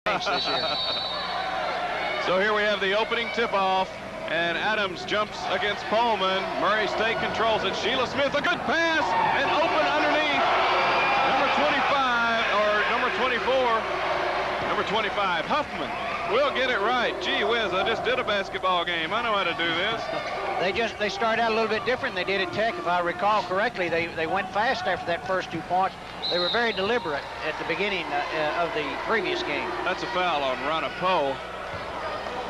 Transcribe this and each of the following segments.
changed this year. So here we have the opening tip-off, and Adams jumps against Pullman. Murray State controls it. Sheila Smith, a good pass, and open underneath. Number 25, or number 24, number 25, Huffman. We'll get it right. Gee whiz, I just did a basketball game. I know how to do this. They started out a little bit different than they did at Tech. If I recall correctly, they went fast after that first 2 points. They were very deliberate at the beginning of the previous game. That's a foul on Rana Poe.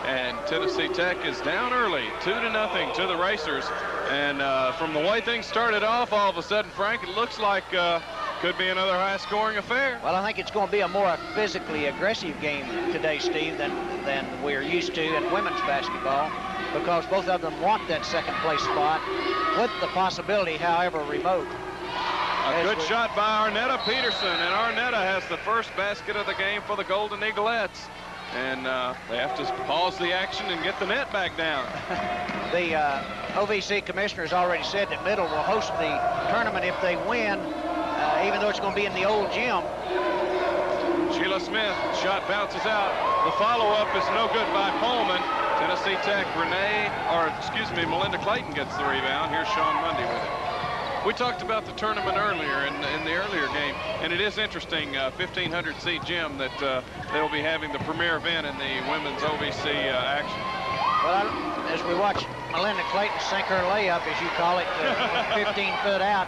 And Tennessee Tech is down early, 2-0 to the Racers. And from the way things started off, all of a sudden, Frank, it looks like could be another high-scoring affair. Well, I think it's going to be a more physically aggressive game today, Steve, than we're used to in women's basketball, because both of them want that second-place spot with the possibility, however remote. A good shot by Arnetta Peterson, and Arnetta has the first basket of the game for the Golden Eaglettes. And they have to pause the action and get the net back down. The OVC commissioner has already said that Middle will host the tournament if they win, even though it's going to be in the old gym. Sheila Smith, shot bounces out. The follow-up is no good by Pullman. Tennessee Tech, Melinda Clayton gets the rebound. Here's Sean Mundy with it. We talked about the tournament earlier in the earlier game, and it is interesting, 1,500-seat gym that they'll be having the premier event in the women's OVC action. Well, as we watch Melinda Clayton sink her layup, as you call it, 15 foot out,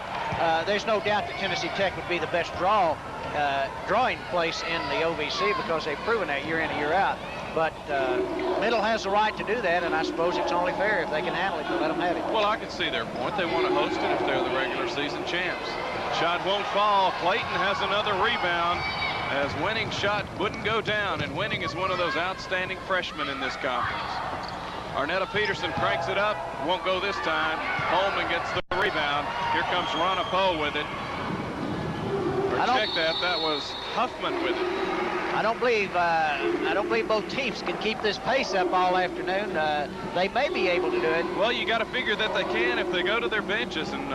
there's no doubt that Tennessee Tech would be the best drawing place in the OVC, because they've proven that year in and year out. But Middle has the right to do that, and I suppose it's only fair if they can handle it to let them have it. Well, I can see their point. They want to host it if they're the regular season champs. Shot won't fall. Clayton has another rebound, as Winning shot wouldn't go down, and Winning is one of those outstanding freshmen in this conference. Arnetta Peterson cranks it up, won't go this time. Holman gets the rebound. Here comes Rana Poe with it. Check that. That was Huffman with it. I don't believe both teams can keep this pace up all afternoon. They may be able to do it. Well, you got to figure that they can if they go to their benches, and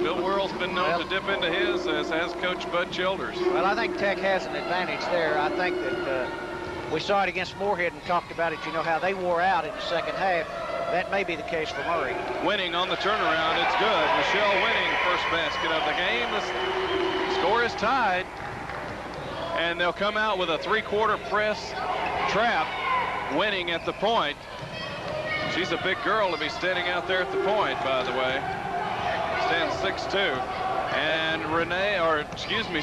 Bill Worrell's been known to dip into his, as has Coach Bud Childers. Well, I think Tech has an advantage there. I think that we saw it against Moorhead and talked about it. You know how they wore out in the second half. That may be the case for Murray. Winning on the turnaround, it's good. Michelle Winning, first basket of the game. The score is tied. And they'll come out with a three-quarter press trap, Winning at the point. She's a big girl to be standing out there at the point, by the way. Stands 6'2". And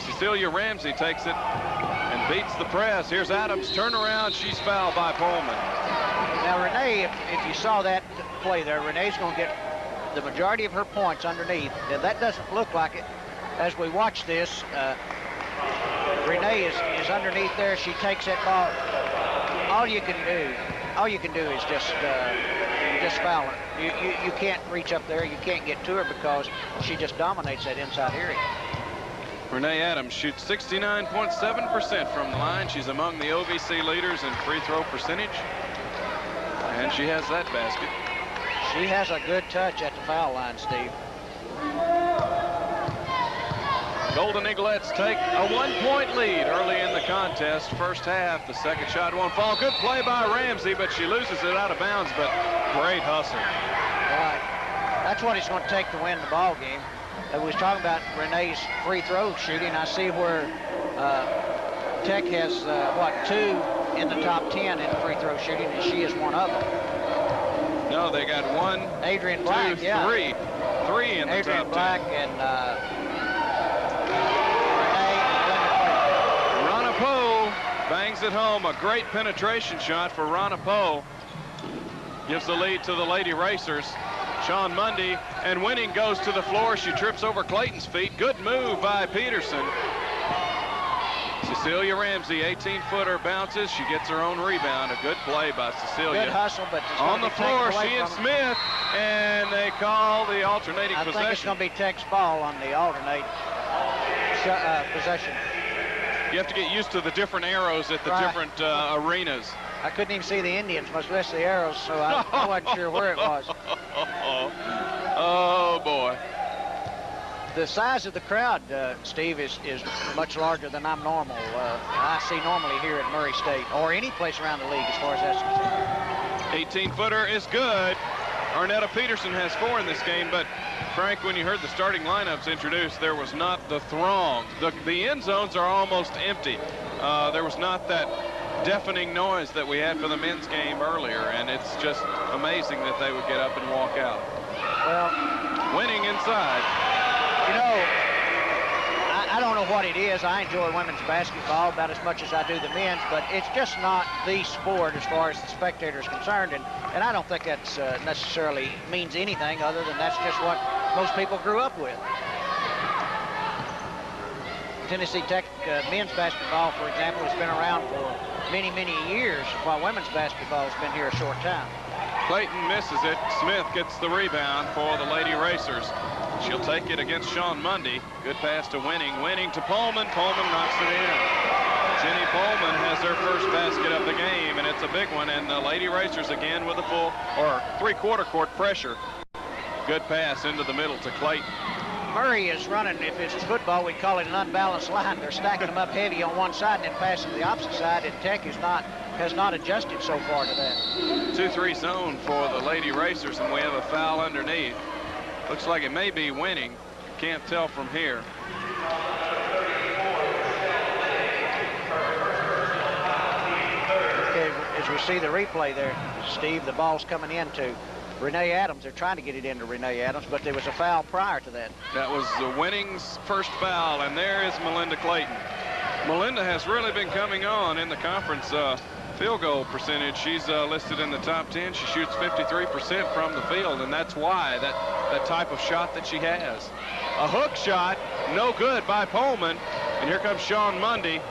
Cecilia Ramsey takes it and beats the press. Here's Adams, turnaround. She's fouled by Pullman. Now, Renee, if you saw that play there, Renee's going to get the majority of her points underneath. And that doesn't look like it. As we watch this, Renee is underneath there. She takes that ball. All you can do is just foul her. You can't reach up there. You can't get to her because she just dominates that inside area. Renee Adams shoots 69.7% from the line. She's among the OVC leaders in free throw percentage. And she has that basket. She has a good touch at the foul line, Steve. Golden Eaglettes take a 1-point lead early in the contest. First half, the second shot won't fall. Good play by Ramsey, but she loses it out of bounds, but great hustle. Right. That's what it's going to take to win the ball game. We was talking about Renee's free throw shooting. I see where Tech has, 2 in the top 10 in free throw shooting, and she is one of them. No, they got 1, Adrian Black, 2, 3. 3 in the top 10. Adrian Black and Rana Poe bangs it home. A great penetration shot for Rana Poe. Gives the lead to the Lady Racers. Sean Mundy, and Winning goes to the floor. She trips over Clayton's feet. Good move by Peterson. Cecilia Ramsey, 18-footer, bounces. She gets her own rebound. A good play by Cecilia. Good hustle, but on the floor, she and Smith, and they call the alternating possession. I think it's going to be Tech's ball on the alternate possession. You have to get used to the different arrows at the different arenas. I couldn't even see the Indians, much less the arrows, so I wasn't sure where it was. Oh, boy. The size of the crowd, Steve, is much larger than I'm normal. I see normally here at Murray State or any place around the league as far as that's concerned. 18-footer is good. Arnetta Peterson has 4 in this game, but Frank, when you heard the starting lineups introduced, there was not the throng. The end zones are almost empty. There was not that deafening noise that we had for the men's game earlier, and it's just amazing that they would get up and walk out. Well, winning inside. You know, I don't know what it is. I enjoy women's basketball about as much as I do the men's, but it's just not the sport as far as the spectator is concerned, and I don't think that's necessarily means anything other than that's just what most people grew up with. Tennessee Tech men's basketball, for example, has been around for many, many years, while women's basketball has been here a short time. Clayton misses it. Smith gets the rebound for the Lady Racers. She'll take it against Sean Mundy. Good pass to Winning. Winning to Pullman. Pullman knocks it in. Jenny Pullman has her first basket of the game, and it's a big one. And the Lady Racers again with a full or three-quarter court pressure. Good pass into the middle to Clayton. Murray is running, if it's football, we'd call it an unbalanced line. They're stacking them up heavy on one side and then passing to the opposite side, and Tech has not adjusted so far to that. 2-3 zone for the Lady Racers, and we have a foul underneath. Looks like it may be Winning. Can't tell from here. Okay, as we see the replay there, Steve, the ball's coming into Renee Adams. They're trying to get it into Renee Adams, but there was a foul prior to that. That was the Winning's first foul, and there is Melinda Clayton. Melinda has really been coming on in the conference field goal percentage. She's listed in the top 10. She shoots 53% from the field, and that's why that type of shot that she has. A hook shot, no good by Pullman, and here comes Sean Mundy.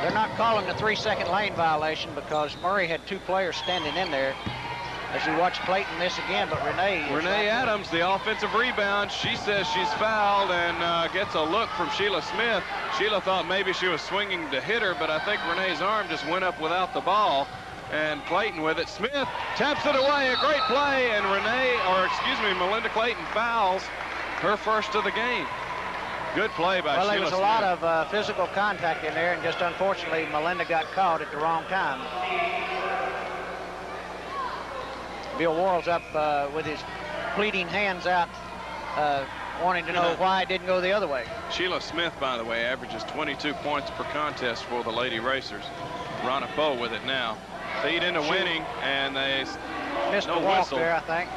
They're not calling the 3-second lane violation because Murray had 2 players standing in there. As you watch Clayton miss again, but Renee Adams, the offensive rebound, she says she's fouled and gets a look from Sheila Smith. Sheila thought maybe she was swinging to hit her, but I think Renee's arm just went up without the ball. And Clayton with it. Smith taps it away, a great play, and Melinda Clayton fouls her first of the game. Good play by Sheila Smith. Well, there was a lot of physical contact in there, and just unfortunately, Melinda got caught at the wrong time. Bill Worrell's up with his pleading hands out, wanting to know why it didn't go the other way. Sheila Smith, by the way, averages 22 points per contest for the Lady Racers. Ronna Poe with it now. Feed into Winning, and they missed no the walk whistle. there, I think.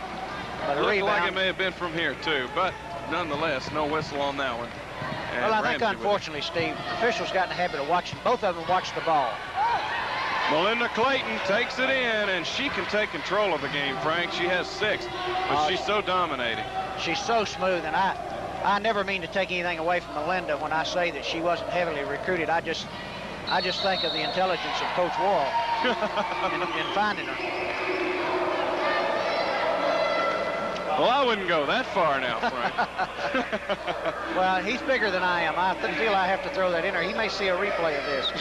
But a Looked rebound. like it may have been from here, too, but nonetheless, no whistle on that one. And well, I think, Ramsey unfortunately, Steve, officials got in the habit of watching. Both of them watch the ball. Melinda Clayton takes it in, and she can take control of the game, Frank. She has 6, but she's so dominating. She's so smooth, and I never mean to take anything away from Melinda when I say that she wasn't heavily recruited. I just think of the intelligence of Coach Worrell in finding her. Well, I wouldn't go that far now, Frank. Well, he's bigger than I am. I feel I have to throw that in there. He may see a replay of this.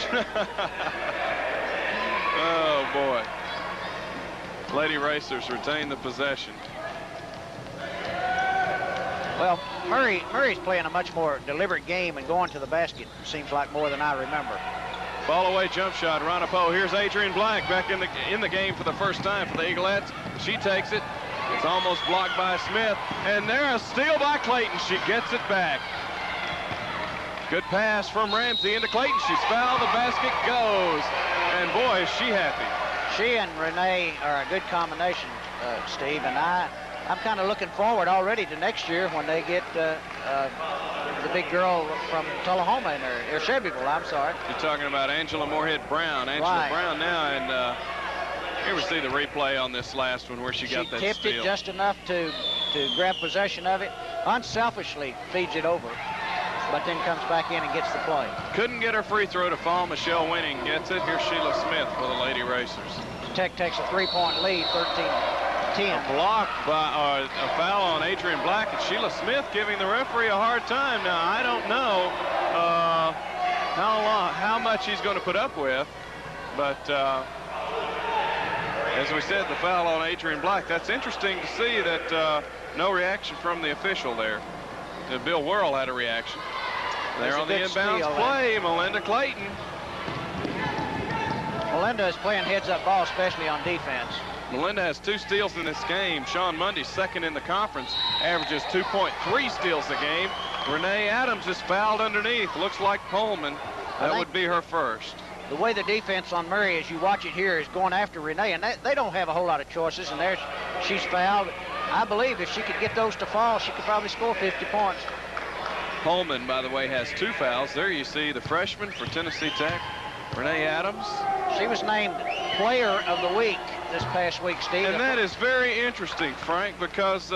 Oh, boy. Lady Racers retain the possession. Well, Murray's playing a much more deliberate game and going to the basket, seems like, more than I remember. Ball away jump shot, Ronna Poe. Here's Adrian Black back in the game for the first time for the Eaglettes. She takes it. It's almost blocked by Smith. And there a steal by Clayton. She gets it back. Good pass from Ramsey into Clayton. She's fouled. The basket goes. And boy, is she happy. She and Renee are a good combination, Steve, and I'm kind of looking forward already to next year when they get the big girl from Tullahoma in there, or Shelbyville, I'm sorry. You're talking about Angela Moorhead Brown. Angela Brown now, and here we see the replay on this last one where she got that steal. She tipped it just enough to grab possession of it, unselfishly feeds it over, but then comes back in and gets the play. Couldn't get her free throw to fall. Michelle Winning gets it. Here's Sheila Smith for the Lady Racers. Tech takes a 3-point lead, 13-10. A block by a foul on Adrian Black, and Sheila Smith giving the referee a hard time. Now, I don't know how much he's going to put up with, but as we said, the foul on Adrian Black. That's interesting to see that no reaction from the official there. Bill Worrell had a reaction. There That's on the a good inbounds steal, play, Melinda Clayton. Melinda is playing heads-up ball, especially on defense. Melinda has 2 steals in this game. Sean Mundy, second in the conference, averages 2.3 steals a game. Renee Adams is fouled underneath. Looks like Coleman. That would be her first. The way the defense on Murray, as you watch it here, is going after Renee, and they don't have a whole lot of choices, and there's she's fouled. I believe if she could get those to fall, she could probably score 50 points. Coleman, by the way, has 2 fouls. There you see the freshman for Tennessee Tech, Renee Adams. She was named Player of the Week this past week, Steve. And that is very interesting, Frank, because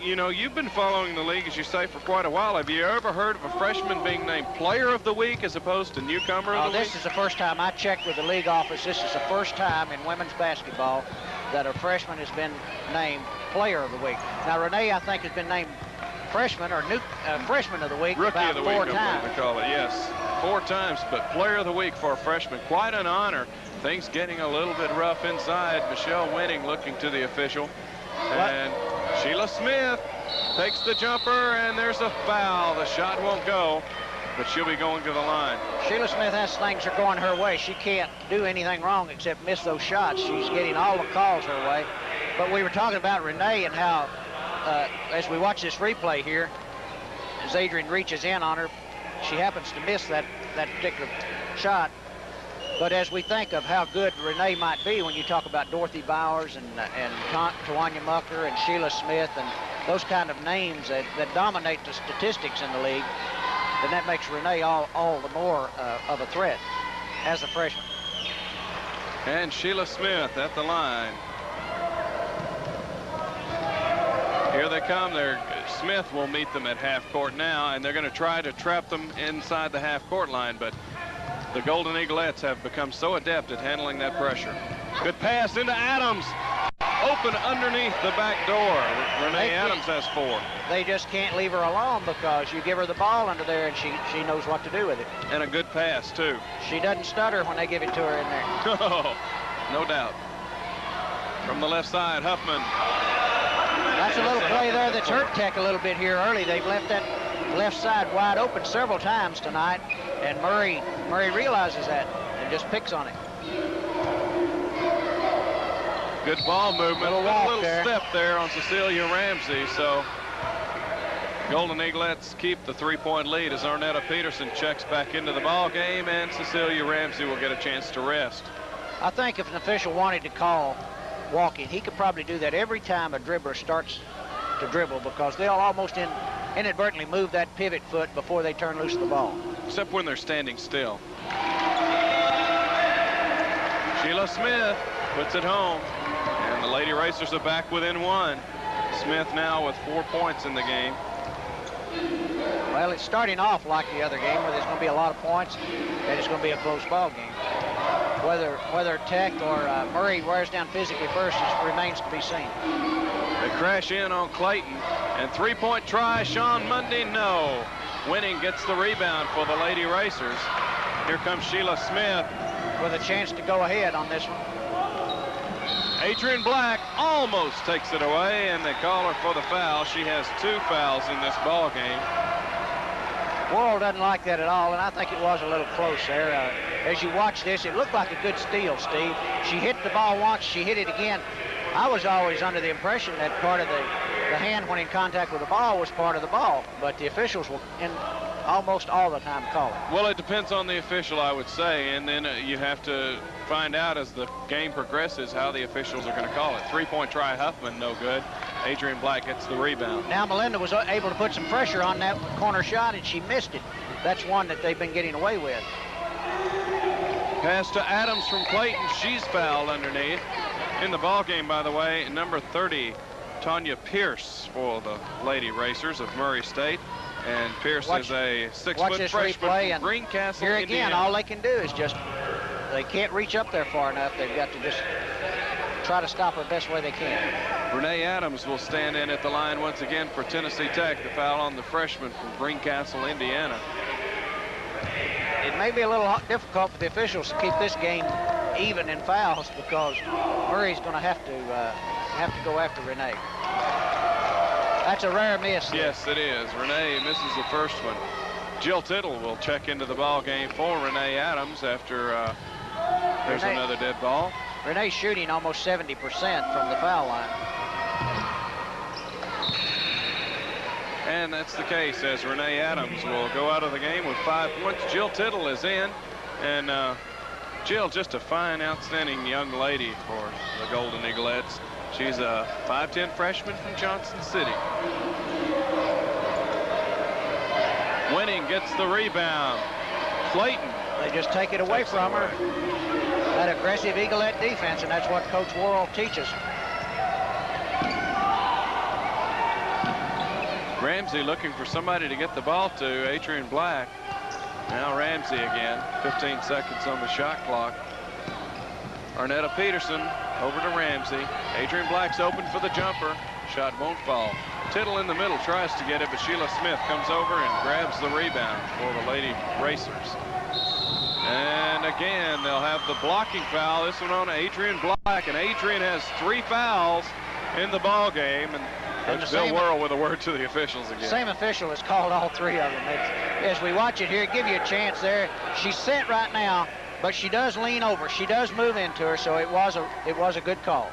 you've been following the league, as you say, for quite a while. Have you ever heard of a freshman being named Player of the Week as opposed to Newcomer of the Week? This is the first time I checked with the league office. This is the first time in women's basketball that a freshman has been named Player of the Week. Now, Renee, I think, has been named Freshman or Freshman of the Week Rookie about of the Week, 4 I'm times. going to call it, yes. 4 times, but Player of the Week for a freshman. Quite an honor. Things getting a little bit rough inside. Michelle Winning looking to the official. And Sheila Smith takes the jumper, and there's a foul. The shot won't go, but she'll be going to the line. Sheila Smith has things are going her way. She can't do anything wrong except miss those shots. She's getting all the calls her way. But we were talking about Renee and how, as we watch this replay here, as Adrian reaches in on her, she happens to miss that particular shot. But as we think of how good Renee might be when you talk about Dorothy Bowers and Tawanya Mucker and Sheila Smith and those kind of names that dominate the statistics in the league, then that makes Renee all the more of a threat as a freshman. And Sheila Smith at the line. Here they come. Smith will meet them at half court now, and they're going to try to trap them inside the half court line, but the Golden Eaglettes have become so adept at handling that pressure. Good pass into Adams. Open underneath the back door. Renee Adams has 4. They just can't leave her alone because you give her the ball under there and she knows what to do with it. And a good pass, too. She doesn't stutter when they give it to her in there. Oh, no doubt. From the left side, Huffman. That's a little play there that's hurt Tech a little bit here early. They've left that left side wide open several times tonight, and Murray realizes that and just picks on it. Good ball movement. Little step there on Cecilia Ramsey. So Golden Eaglettes keep the 3-point lead as Arnetta Peterson checks back into the ball game, and Cecilia Ramsey will get a chance to rest. I think if an official wanted to call walking, he could probably do that every time a dribbler starts to dribble, because they'll almost inadvertently move that pivot foot before they turn loose the ball. Except when they're standing still. Sheila Smith puts it home, and the Lady Racers are back within 1. Smith now with 4 points in the game. Well, it's starting off like the other game where there's going to be a lot of points and it's going to be a close ball game. Whether Tech or Murray wears down physically first remains to be seen. They crash in on Clayton, and 3-point try, Sean Mundy, no. Winning gets the rebound for the Lady Racers. Here comes Sheila Smith. With a chance to go ahead on this one. Adrian Black almost takes it away, and they call her for the foul. She has 2 fouls in this ball game. Worrell doesn't like that at all, and I think it was a little close there. As you watch this, it looked like a good steal, Steve. She hit the ball once, she hit it again. I was always under the impression that part of the hand when in contact with the ball was part of the ball, but the officials will almost all the time call it. Well, it depends on the official, I would say, and then you have to find out as the game progresses how the officials are going to call it. 3-point try, Huffman, no good. Adrian Black gets the rebound. Now Melinda was able to put some pressure on that corner shot, and she missed it. That's one that they've been getting away with. Pass to Adams from Clayton. She's fouled underneath. In the ball game, by the way, number 30, Tanya Pierce for the Lady Racers of Murray State. And Pierce is a 6-foot freshman from Greencastle, here again, Indiana. all they can do is just, they can't reach up there far enough. They've got to just try to stop her best way they can. Renee Adams will stand in at the line once again for Tennessee Tech. The foul on the freshman from Greencastle, Indiana. It may be a little difficult for the officials to keep this game even in fouls, because Murray's going to have to go after Renee. That's a rare miss. Yes, it is. Renee misses the first one. Jill Tittle will check into the ball game for Renee Adams after there's another dead ball. Renee's shooting almost 70% from the foul line. And that's the case, as Renee Adams will go out of the game with 5 points. Jill Tittle is in, and Jill, just a fine, outstanding young lady for the Golden Eaglettes. She's a 5'10" freshman from Johnson City. Winning gets the rebound. Clayton. They just take it away from her. That aggressive Eaglet defense, and that's what Coach Worrell teaches. Ramsey looking for somebody to get the ball to. Adrian Black. Now Ramsey again. 15 seconds on the shot clock. Arnetta Peterson over to Ramsey. Adrian Black's open for the jumper. Shot won't fall. Tittle in the middle tries to get it, but Sheila Smith comes over and grabs the rebound for the Lady Racers. And again, they'll have the blocking foul. This one on Adrian Black, and Adrian has 3 fouls in the ball game. And Coach Bill Worrell with a word to the officials again. Same official has called all 3 of them. As we watch it here, give you a chance there. She's set right now, but she does lean over. She does move into her, so it was a good call.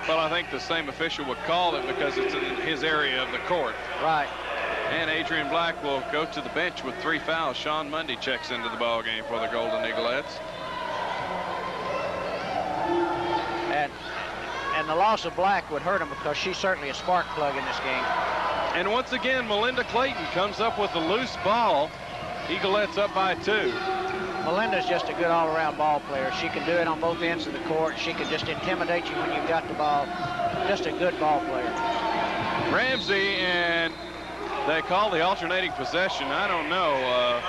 Well, I think the same official would call it because it's in his area of the court. Right. And Adrian Black will go to the bench with 3 fouls. Sean Mundy checks into the ball game for the Golden Eaglettes. And the loss of Black would hurt him because she's certainly a spark plug in this game. And once again, Melinda Clayton comes up with a loose ball. Eaglettes up by 2. Melinda's just a good all-around ball player. She can do it on both ends of the court. She can just intimidate you when you've got the ball. Just a good ball player. Ramsey, and they call the alternating possession. I don't know.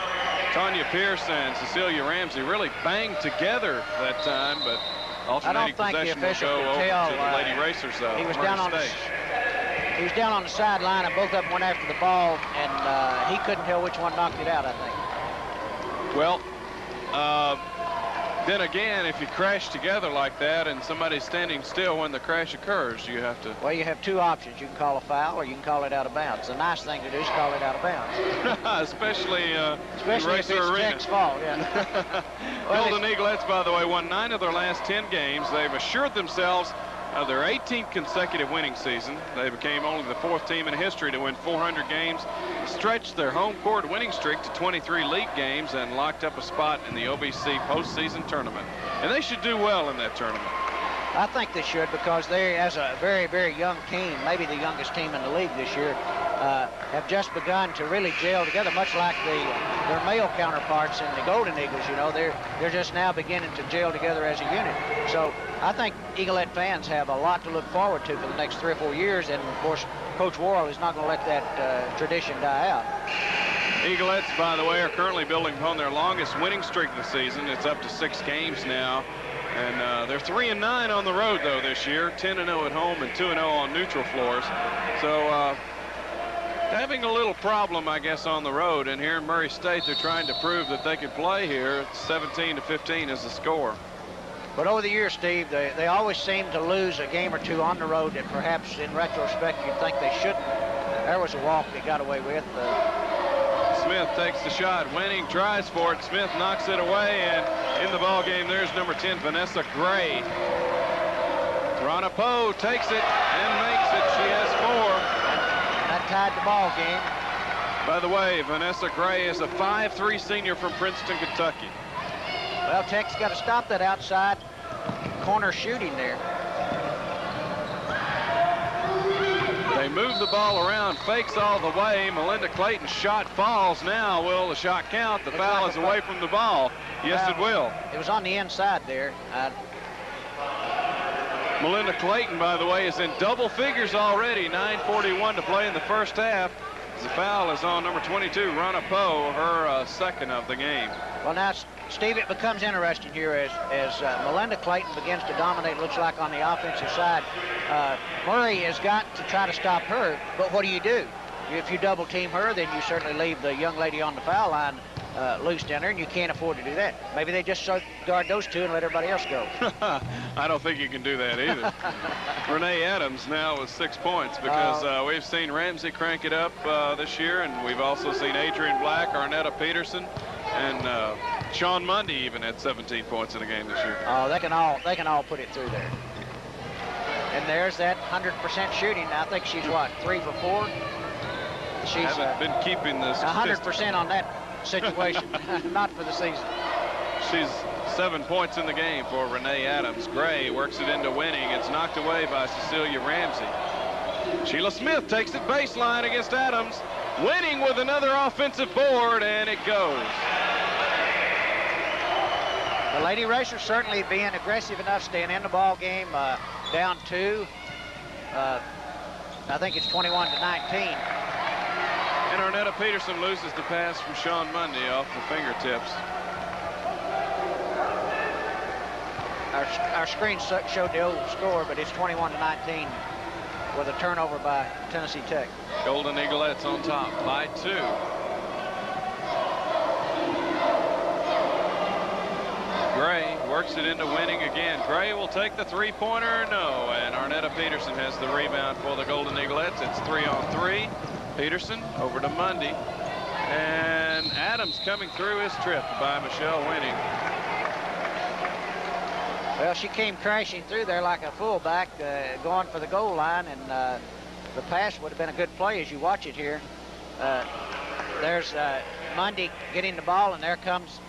Tanya Pierce and Cecilia Ramsey really banged together that time, but alternating possession will go over to the Lady Racers, though. He was down on the sideline, and both of them went after the ball, and he couldn't tell which one knocked it out, I think. Well, then again, if you crash together like that and somebody's standing still when the crash occurs, you have to... Well, you have 2 options. You can call a foul or you can call it out of bounds. The nice thing to do is call it out of bounds. Especially if it's Tech's fault, yeah. Golden Eaglettes, by the way, won 9 of their last 10 games. They've assured themselves of their 18th consecutive winning season. They became only the 4th team in history to win 400 games, stretched their home court winning streak to 23 league games, and locked up a spot in the OBC postseason tournament. And they should do well in that tournament. I think they should, because they, as a very, very young team, maybe the youngest team in the league this year, have just begun to really gel together, much like their male counterparts in the Golden Eagles. You know, they're just now beginning to gel together as a unit. So I think Eaglet fans have a lot to look forward to for the next 3 or 4 years, and of course, Coach Worrell is not going to let that tradition die out. Eaglettes, by the way, are currently building upon their longest winning streak of the season. It's up to 6 games now. And they're 3-9 on the road, though, this year. 10-0 at home and 2-0 on neutral floors. So having a little problem, I guess, on the road. And here in Murray State, they're trying to prove that they can play here. 17-15 is the score. But over the years, Steve, they always seem to lose a game or 2 on the road that perhaps in retrospect you'd think they shouldn't. There was a walk they got away with. Smith takes the shot. Winning tries for it. Smith knocks it away, and in the ball game, there's number 10, Vanessa Gray. Rana Poe takes it and makes it. She has 4. That tied the ball game. By the way, Vanessa Gray is a 5'3" senior from Princeton, Kentucky. Well, Tech's got to stop that outside corner shooting there. They move the ball around, fakes all the way. Melinda Clayton's shot falls now. Will the shot count? The foul is away from the ball. Yes, it will. It was on the inside there. Melinda Clayton, by the way, is in double figures already. 9:41 to play in the first half. The foul is on number 22, Rana Poe, her 2nd of the game. Well, now, Steve, it becomes interesting here as Melinda Clayton begins to dominate, looks like, on the offensive side. Murray has got to try to stop her, but what do? If you double team her, then you certainly leave the young lady on the foul line loose down there, and you can't afford to do that. Maybe they just guard those two and let everybody else go. I don't think you can do that either. Renee Adams now with 6 points because we've seen Ramsey crank it up this year, and we've also seen Adrian Black, Arnetta Peterson, and Sean Mundy even had 17 points in the game this year. Oh, they can all put it through there. And there's that 100% shooting. I think she's what, 3 for 4? She's haven't been keeping this 100% on that situation, not for the season. She's 7 points in the game for Renee Adams. Gray works it into Winning. It's knocked away by Cecilia Ramsey. Sheila Smith takes it baseline against Adams. Winning with another offensive board, and it goes. The Lady Racers certainly being aggressive enough, staying in the ball game, down 2. I think it's 21 to 19. And Arnetta Peterson loses the pass from Sean Mundy off the fingertips. Our screen showed the old score, but it's 21 to 19 with a turnover by Tennessee Tech. Golden Eaglettes on top by 2. Gray works it into Winning again. Gray will take the 3-pointer, no, and Arnetta Peterson has the rebound for the Golden Eaglettes. It's 3-on-3. Peterson over to Mundy, and Adams coming through his trip by Michelle Winning. Well, she came crashing through there like a fullback, going for the goal line, and the pass would have been a good play as you watch it here. There's Mundy getting the ball, and there comes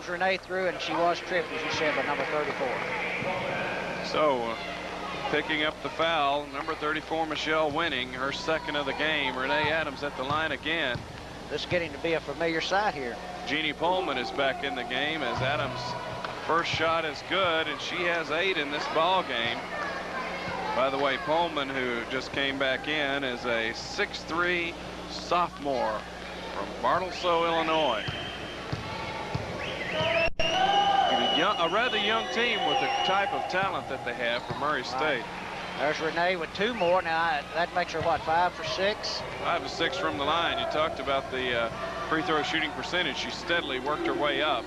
Renee through, and she was tripped, as you said, by number 34. So, picking up the foul, number 34, Michelle Winning, her second of the game. Renee Adams at the line again. This is getting to be a familiar sight here. Jeannie Pullman is back in the game as Adams' first shot is good, and she has 8 in this ball game. By the way, Pullman, who just came back in, is a 6'3" sophomore from Bartlesville, Illinois. A rather young team with the type of talent that they have from Murray State. There's Renee with 2 more. Now, that makes her, what, 5 for 6? 5 for 6 from the line. You talked about the free throw shooting percentage. She steadily worked her way up.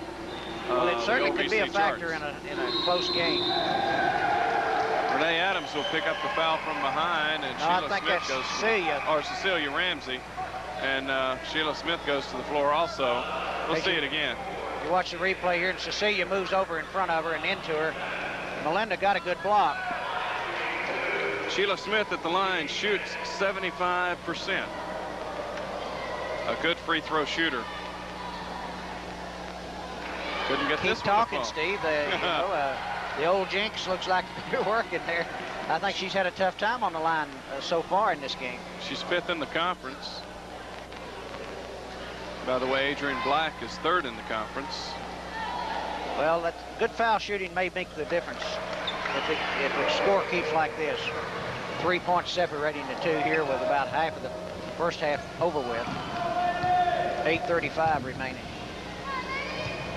Well, it certainly could be a factor in a close game. Renee Adams will pick up the foul from behind, and Sheila Smith goes to Cecilia Ramsey. And Sheila Smith goes to the floor also. We'll see it again. You watch the replay here, and Cecilia moves over in front of her and into her. Melinda got a good block. Sheila Smith at the line shoots 75%. A good free throw shooter. Couldn't get this Keep talking, Steve. The old jinx looks like you're working there. I think she's had a tough time on the line so far in this game. She's 5th in the conference. By the way, Adrian Black is 3rd in the conference. Well, that good foul shooting may make the difference if the score keeps like this. 3 points separating the two here with about half of the first half over with. 8:35 remaining.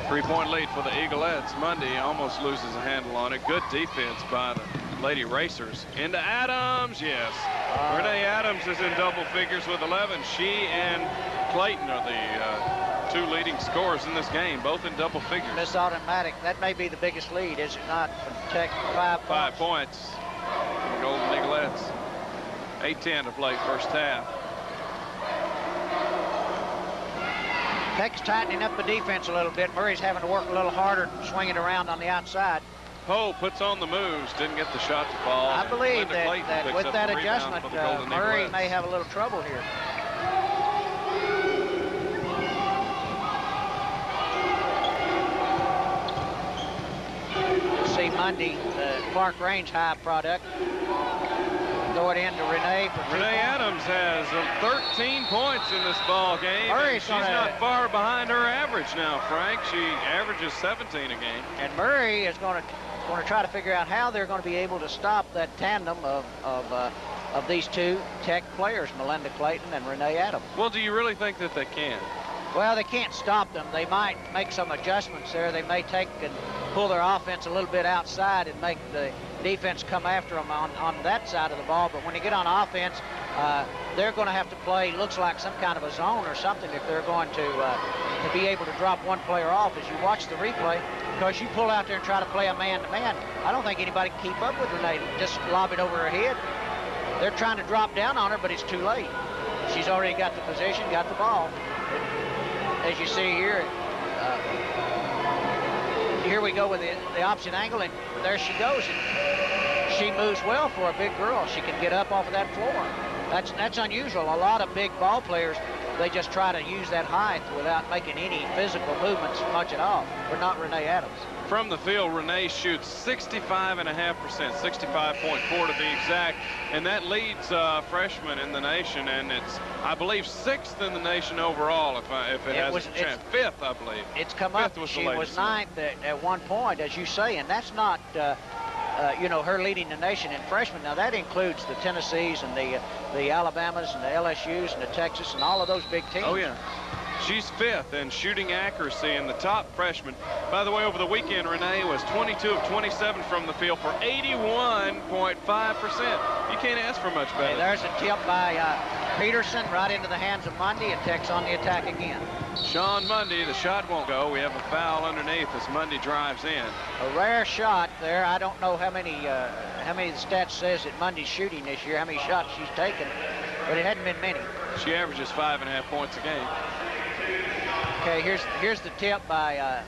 3-point lead for the Eaglettes. Mundy almost loses a handle on it. Good defense by the Lady Racers. Into Adams, yes. Renee Adams is in double figures with 11. She and Clayton are the 2 leading scorers in this game, both in double figures. Miss Automatic, that may be the biggest lead, is it not, from Tech? 5 points. 5 points for the Golden Eaglettes. 8:10 to play first half. Tech's tightening up the defense a little bit. Murray's having to work a little harder, swinging around on the outside. Poe puts on the moves, didn't get the shot to fall. I believe that with that adjustment, Murray may have a little trouble here. See Mundy, the Clark Range High product. Throw it in to Renee. Renee Adams has 13 points in this ball game. She's not far behind her average now, Frank. She averages 17 a game. And Murray is going to try to figure out how they're going to be able to stop that tandem of these 2 Tech players, Melinda Clayton and Renee Adams. Well, do you really think that they can? Well, they can't stop them. They might make some adjustments there. They may take and pull their offense a little bit outside and make the defense come after them on that side of the ball. But when they get on offense, they're going to have to play, looks like some kind of a zone or something if they're going to be able to drop one player off as you watch the replay, because you pull out there and try to play a man-to-man. I don't think anybody can keep up with Renee. Just lob it over her head. They're trying to drop down on her, but it's too late. She's already got the position, got the ball. As you see here, here we go with the opposite angle, and there she goes. And she moves well for a big girl. She can get up off of that floor. That's unusual. A lot of big ball players, they just try to use that height without making any physical movements much at all, but not Renee Adams. From the field, Renee shoots 65.5%, 65.4 to be exact, and that leads freshman in the nation, and it's, I believe, 6th in the nation overall, if it has a chance. 5th, I believe. It's come up. She was 9th at one point, as you say, and that's not, you know, her leading the nation in freshmen. Now, that includes the Tennessees and the Alabamas and the LSUs and the Texas and all of those big teams. Oh, yeah. She's 5th in shooting accuracy in the top freshman. By the way, over the weekend, Renee was 22 of 27 from the field for 81.5%. You can't ask for much better. Okay, there's a tip by Peterson right into the hands of Mundy, and Tech's on the attack again. Sean Mundy, the shot won't go. We have a foul underneath as Mundy drives in. A rare shot there. I don't know how many the stats says that Mundy's shooting this year, how many shots she's taken, but it hadn't been many. She averages 5.5 points a game. Okay, here's the tip by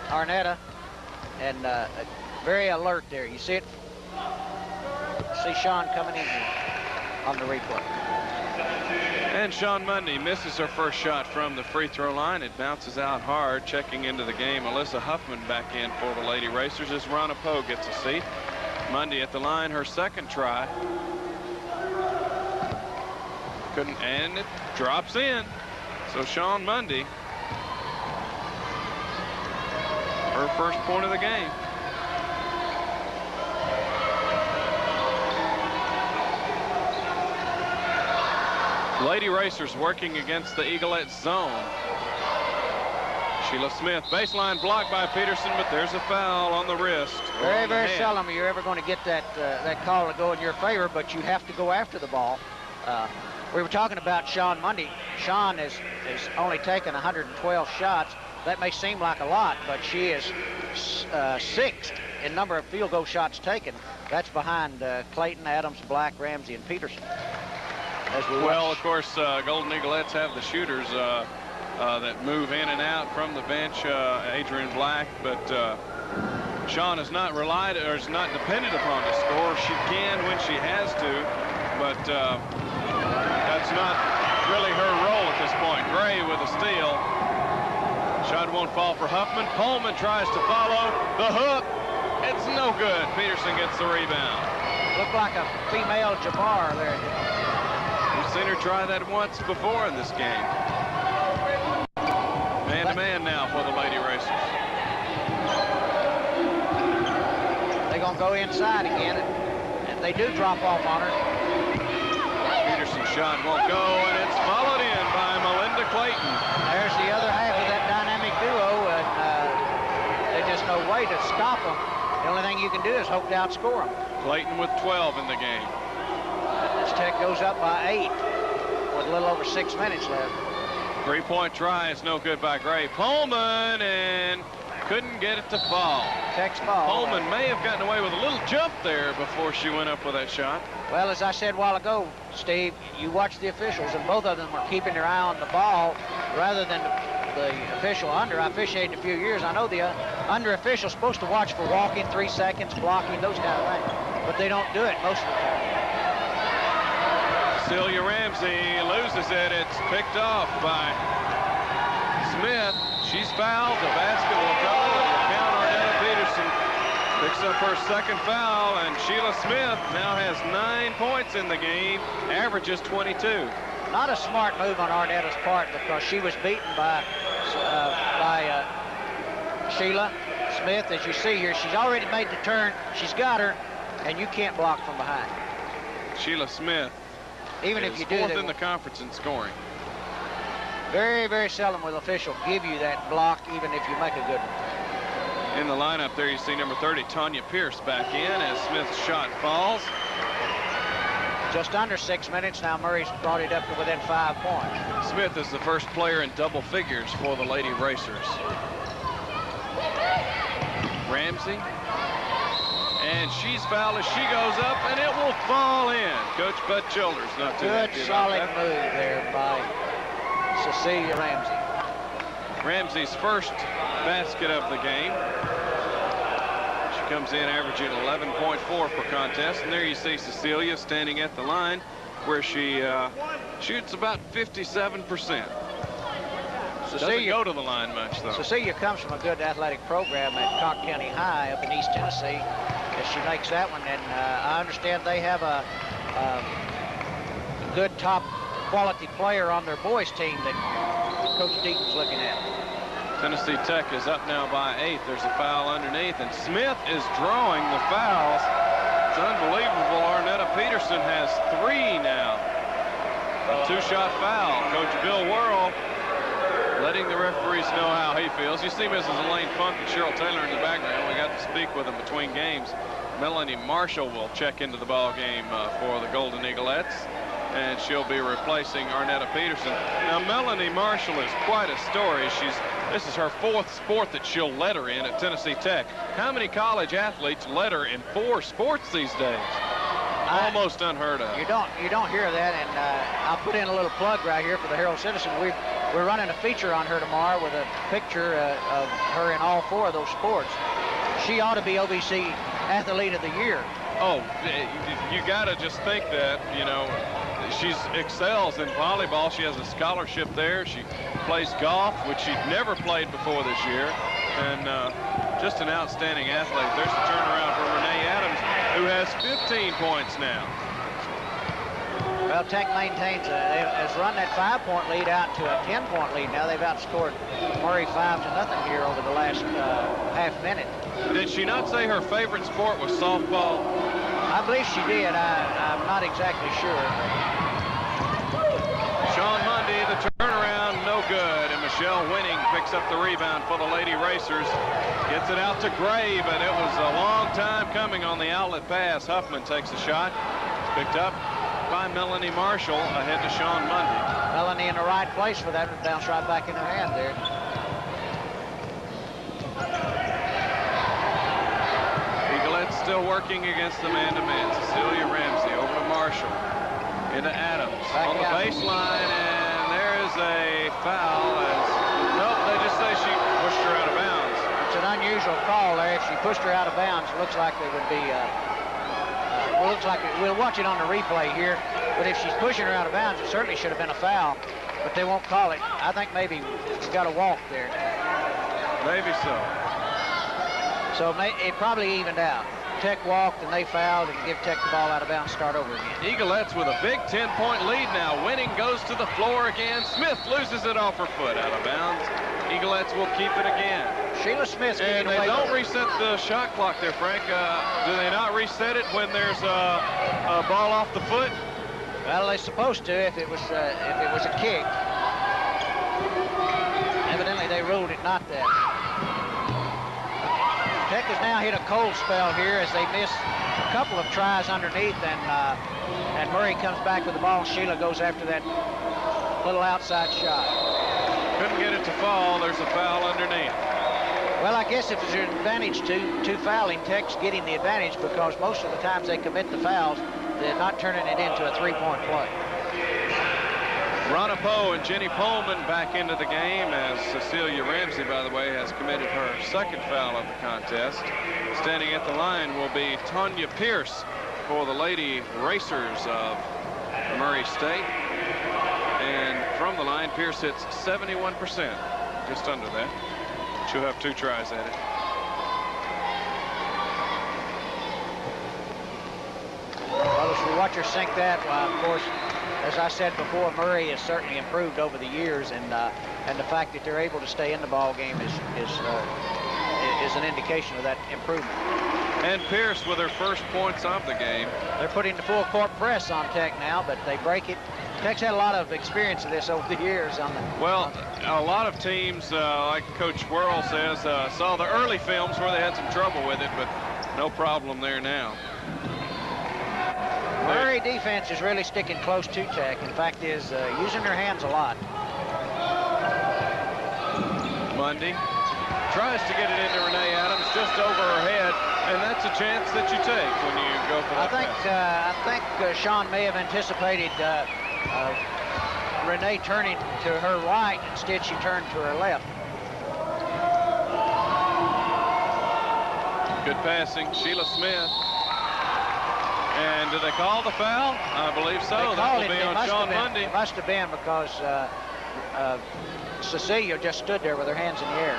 Arnetta, and very alert there. You see it? See Sean coming in here on the replay. And Sean Mundy misses her first shot from the free throw line. It bounces out hard. Checking into the game, Alyssa Huffman back in for the Lady Racers as Ronna Poe gets a seat. Mundy at the line, her second try. Couldn't, and it drops in. So Sean Mundy, her first point of the game. Lady Racers working against the Eaglettes zone. Sheila Smith, baseline blocked by Peterson, but there's a foul on the wrist. Very, very seldom you're ever going to get that call to go in your favor, but you have to go after the ball. We were talking about Sean Mundy. Sean has only taken 112 shots. That may seem like a lot, but she is 6th in number of field goal shots taken. That's behind Clayton, Adams, Black, Ramsey, and Peterson. Well, of course, Golden Eaglettes have the shooters that move in and out from the bench, Adrian Black, but Sean is not relied or is not dependent upon to score. She can when she has to, but that's not really her role at this point. Gray with a steal. Shot won't fall for Huffman. Coleman tries to follow the hook. It's no good. Peterson gets the rebound. Looked like a female Jabbar there. We've seen her try that once before in this game. Man-to-man now for the Lady Racers. They're going to go inside again, and they do drop off on her. Peterson's shot won't go, and it's followed in by Melinda Clayton. There's the other half of that dynamic duo, and there's just no way to stop them. The only thing you can do is hope to outscore them. Clayton with 12 in the game. This Tech goes up by 8 with a little over 6 minutes left. Three-point try is no good by Gray. Pullman, and couldn't get it to fall. Tech's ball. Pullman may have gotten away with a little jump there before she went up with that shot. Well, as I said a while ago, Steve, you watch the officials, and both of them are keeping their eye on the ball rather than the official under. I officiated a few years. I know the under official's supposed to watch for walking, 3 seconds, blocking, those kind of things, but they don't do it most of the time. Celia Ramsey loses it. It's picked off by Smith. She's fouled. The basket will go. It'll count. Arnetta Peterson picks up her second foul, and Sheila Smith now has 9 points in the game, averages 22. Not a smart move on Arnetta's part, because she was beaten by Sheila Smith. As you see here, she's already made the turn. She's got her, and you can't block from behind. Sheila Smith, even if you do, fourth in the conference in scoring. Very, very seldom will official give you that block, even if you make a good one. In the lineup there, you see number 30, Tanya Pierce, back in as Smith's shot falls. Just under 6 minutes now. Murray's brought it up to within 5 points. Smith is the first player in double figures for the Lady Racers. Ramsey. And she's fouled as she goes up, and it will fall in. Coach Bud Childers not too Good, happy about solid that. move there by Cecilia Ramsey. Ramsey's first basket of the game. She comes in averaging 11.4 per contest. And there you see Cecilia standing at the line where she shoots about 57%. Doesn't go to the line much, though. Cecilia comes from a good athletic program at Cock County High up in East Tennessee. As she makes that one, and I understand they have a good top quality player on their boys team that Coach Deaton's looking at. Tennessee Tech is up now by 8. There's a foul underneath, and Smith is drawing the fouls. It's unbelievable. Arnetta Peterson has 3 now. A 2-shot foul. Coach Bill Worrell letting the referees know how he feels. You see Mrs. Elaine Funk and Cheryl Taylor in the background. We got to speak with them between games. Melanie Marshall will check into the ball game for the Golden Eaglettes, and she'll be replacing Arnetta Peterson. Now, Melanie Marshall is quite a story. This is her 4th sport that she'll letter in at Tennessee Tech. How many college athletes letter in 4 sports these days? Almost unheard of. You don't hear that, and I'll put in a little plug right here for the Herald Citizen. We're running a feature on her tomorrow with a picture of her in all 4 of those sports. She ought to be OVC Athlete of the Year. Oh, you got to just think that, you know, she excels in volleyball. She has a scholarship there. She plays golf, which she'd never played before this year, and just an outstanding athlete. There's the turnaround for Renee Adams, who has 15 points now. Well, Tech maintains has run that 5-point lead out to a 10-point lead. Now they've outscored Murray 5-0 here over the last half minute. Did she not say her favorite sport was softball? I believe she did. I'm not exactly sure. Sean Mundy, the turnaround, no good. And Michelle Winning picks up the rebound for the Lady Racers. Gets it out to Gray, but it was a long time coming on the outlet pass. Huffman takes a shot. It's picked up by Melanie Marshall ahead to Sean Mundy. Melanie in the right place for that. Bounce right back in her hand there. Eaglettes still working against the man-to-man. Cecilia Ramsey over to Marshall. Into Adams on the baseline, and there is a foul. Nope, they just say she pushed her out of bounds. It's an unusual call there. If she pushed her out of bounds, it looks like there would be we'll watch it on the replay here, but if she's pushing her out of bounds, it certainly should have been a foul, but they won't call it. I think maybe she's got a walk there. Maybe so. So it probably evened out. Tech walked and they fouled and give Tech the ball out of bounds, start over again. Eaglettes with a big 10-point lead now. Winning goes to the floor again. Smith loses it off her foot out of bounds. Eaglettes will keep it again. Sheila Smith. And they don't reset the shot clock there, Frank. Do they not reset it when there's a ball off the foot? Well, they're supposed to if it was a kick. Evidently, they ruled it not that. Tech has now hit a cold spell here as they miss a couple of tries underneath, and Murray comes back with the ball. Sheila goes after that little outside shot. Couldn't get it to fall. There's a foul underneath. Well, I guess if there's an advantage to fouling, Tech's getting the advantage because most of the times they commit the fouls, they're not turning it into a 3-point play. Ronna Poe and Jenny Pullman back into the game as Cecilia Ramsey, by the way, has committed her 2nd foul of the contest. Standing at the line will be Tanya Pierce for the Lady Racers of Murray State. And from the line, Pierce hits 71%, just under that. She'll have 2 tries at it. Well, as we watch her sink that, of course, as I said before, Murray has certainly improved over the years, and the fact that they're able to stay in the ball game is an indication of that improvement. And Pierce with her first points of the game. They're putting the full court press on Tech now, but they break it. Tech's had a lot of experience of this over the years. Well, a lot of teams, like Coach Worrell says, saw the early films where they had some trouble with it, but no problem there now. Murray defense is really sticking close to Tech. In fact, is using their hands a lot. Mundy tries to get it into Renee Adams, just over her head, and that's a chance that you take when you go for that pass. I think Sean may have anticipated Renee turning to her right. Instead, she turned to her left. Good passing, Sheila Smith. And did they call the foul? I believe so. That will be on Sean Mundy. It must have been because Cecilia just stood there with her hands in the air.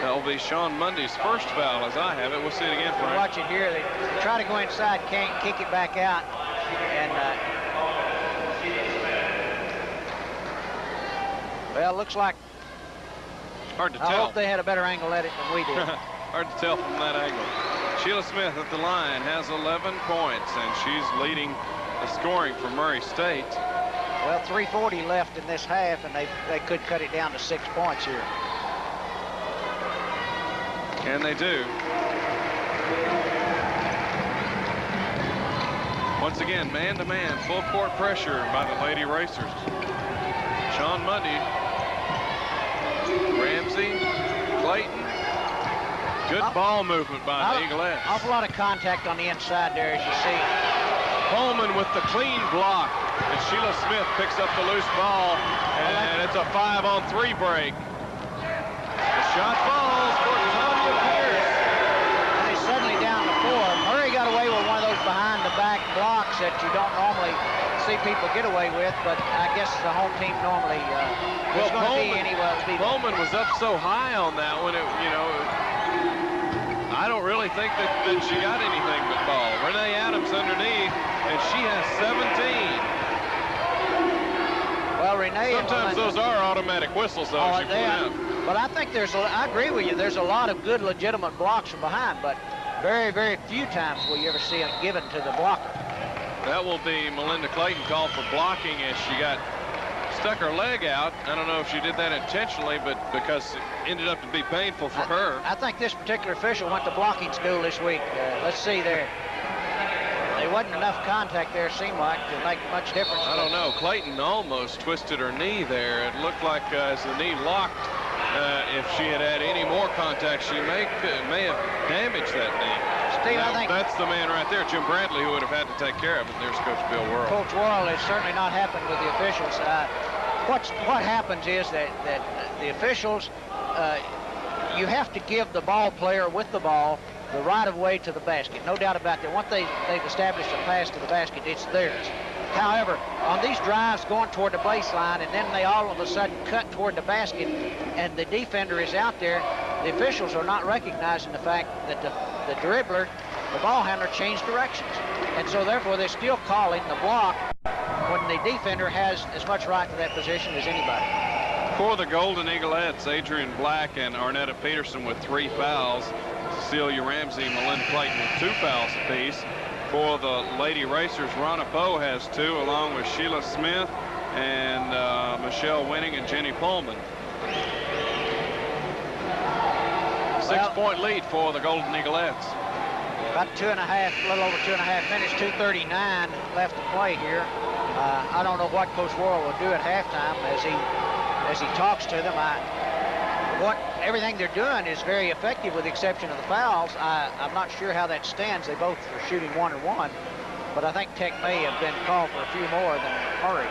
That will be Sean Mundy's first foul, as I have it. We'll see it again, Frank. Watch it here. They try to go inside, can't kick it back out. And, well, looks like hard to tell. I hope they had a better angle at it than we did. Hard to tell from that angle. Sheila Smith at the line has 11 points, and she's leading the scoring for Murray State. Well, 3:40 left in this half, and they could cut it down to 6 points here. And they do. Once again, man-to-man, full court pressure by the Lady Racers. Sean Mundy, Ramsey, Clayton. Good ball movement by the Eaglettes. Awful lot of contact on the inside there, as you see. Coleman with the clean block. And Sheila Smith picks up the loose ball. And it's a 5-on-3 break. The shot falls for Tanya Pierce. And he's suddenly down to 4. Murray got away with one of those behind-the-back blocks that you don't normally see people get away with, but I guess the home team normally was going to be anyway. Coleman was up so high on that one, I don't really think that she got anything but ball. Renee Adams underneath, and she has 17. Well, Renee... Sometimes those are automatic whistles, though, as you point out. But I think I agree with you, there's a lot of good legitimate blocks from behind, but very, very few times will you ever see it given to the blocker. That will be Melinda Clayton called for blocking as she stuck her leg out. I don't know if she did that intentionally, but because it ended up to be painful for her. I think this particular official went to blocking school this week. Let's see there. There wasn't enough contact there, seemed like, to make much difference. I don't know. Clayton almost twisted her knee there. It looked like as the knee locked, if she had had any more contact, she may have damaged that knee. Steve, I think that's the man right there, Jim Bradley, who would have had to take care of it. There's Coach Bill Worrell. Coach Worrell has certainly not happened with the officials. What happens is that the officials, you have to give the ball player with the ball the right of way to the basket. No doubt about that. Once they've established a pass to the basket, it's theirs. However, on these drives going toward the baseline, and then they all of a sudden cut toward the basket, and the defender is out there, the officials are not recognizing the fact that the dribbler, the ball handler, changed directions. And so therefore they're still calling the block when the defender has as much right to that position as anybody. For the Golden Eaglettes, Adrian Black and Arnetta Peterson with 3 fouls. Cecilia Ramsey and Melinda Clayton with 2 fouls apiece. For the Lady Racers, Ronna Poe has 2, along with Sheila Smith and Michelle Winning and Jenny Pullman. 6-point lead for the Golden Eaglettes. About a little over 2.5 minutes, 2:39 left to play here. I don't know what Coach Worrell will do at halftime as he talks to them. Everything they're doing is very effective with the exception of the fouls. I'm not sure how that stands. They both are shooting 1-1, but I think Tech may have been called for a few more than Murray.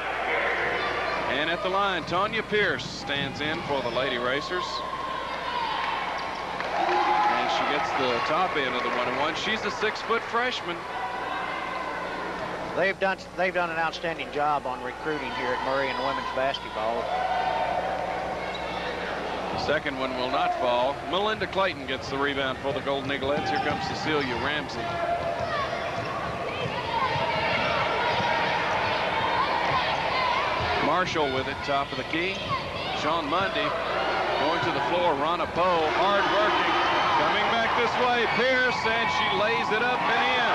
And at the line, Tanya Pierce stands in for the Lady Racers. And she gets the top end of the 1-1. She's a 6-foot freshman. They've done an outstanding job on recruiting here at Murray in women's basketball. The second one will not fall. Melinda Clayton gets the rebound for the Golden Eaglettes. Here comes Cecilia Ramsey. Marshall with it, top of the key. Sean Mundy going to the floor. Ronna Poe, hard working. Coming back this way, Pierce, and she lays it up and in.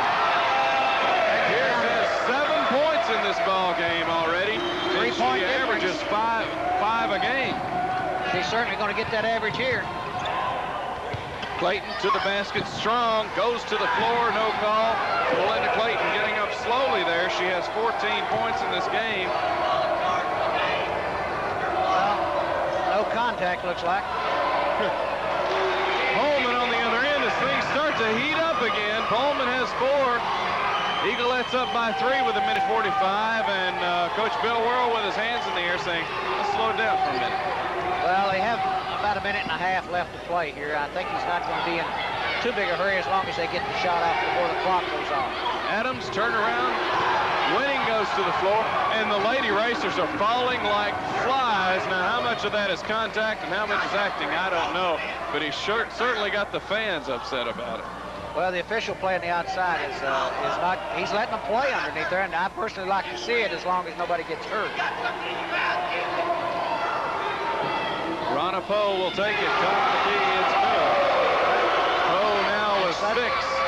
Pierce has 7 points in this ball game already. And she averages five a game. She's certainly going to get that average here. Clayton to the basket, strong, goes to the floor, no call. Melinda Clayton getting up slowly there. She has 14 points in this game. Well, no contact, looks like. Pullman on the other end as things start to heat up again. Pullman has 4. Eaglettes up by 3 with 1:45, and Coach Bill Worrell with his hands in the air saying, let's slow it down for a minute. Well, they have about 1.5 minutes left to play here. I think he's not going to be in too big a hurry as long as they get the shot off before the clock goes off. Adams turn around, Winning goes to the floor, and the Lady Racers are falling like flies. Now, how much of that is contact and how much is acting, I don't know, but he certainly got the fans upset about it. Well, the official play on the outside is not, he's letting them play underneath there, and I personally like to see it as long as nobody gets hurt. Ronna Poe will take it, top of the key, it's good. Poe now with 6.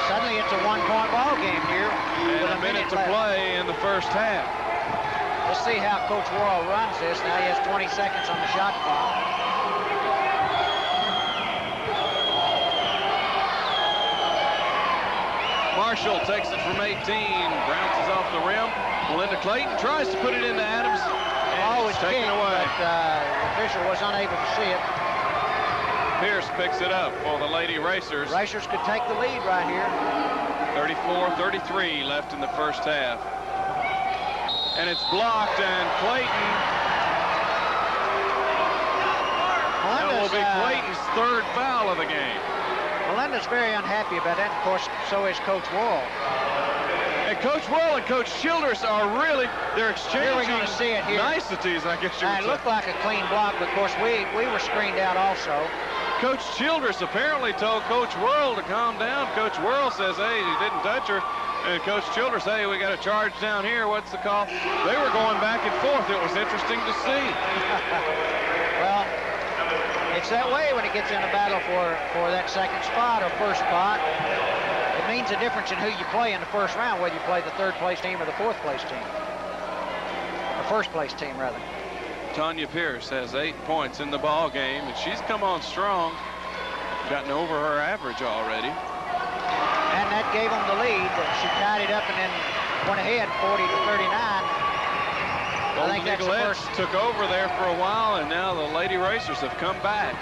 Suddenly it's a one-point ball game here. And a minute to play in the first half. Let's see how Coach Worrell runs this. Now he has 20 seconds on the shot clock. Marshall takes it from 18, bounces off the rim. Melinda Clayton tries to put it into Adams, and it's taken away. But the official was unable to see it. Pierce picks it up for the Lady Racers. Racers could take the lead right here. 34-33 left in the first half. And it's blocked, and Clayton. That will be Clayton's third foul of the game. Melinda's very unhappy about that. Of course, so is Coach Worrell. And Coach Worrell and Coach Childress are really, they're exchanging here we're going to see it here. Niceties, I guess you would say. It looked like a clean block, but of course we were screened out also. Coach Childress apparently told Coach Worrell to calm down. Coach Worrell says, hey, he didn't touch her. And Coach Childress, hey, we got a charge down here. What's the call? They were going back and forth. It was interesting to see. Well, it's that way when it gets in a battle for that second spot or first spot. It means a difference in who you play in the first round, whether you play the third place team or the fourth place team. The first place team, rather. Tanya Pierce has 8 points in the ball game, and she's come on strong, gotten over her average already. And that gave them the lead. She tied it up and then went ahead 40-39. I think that's the first. Took over there for a while, and now the Lady Racers have come back.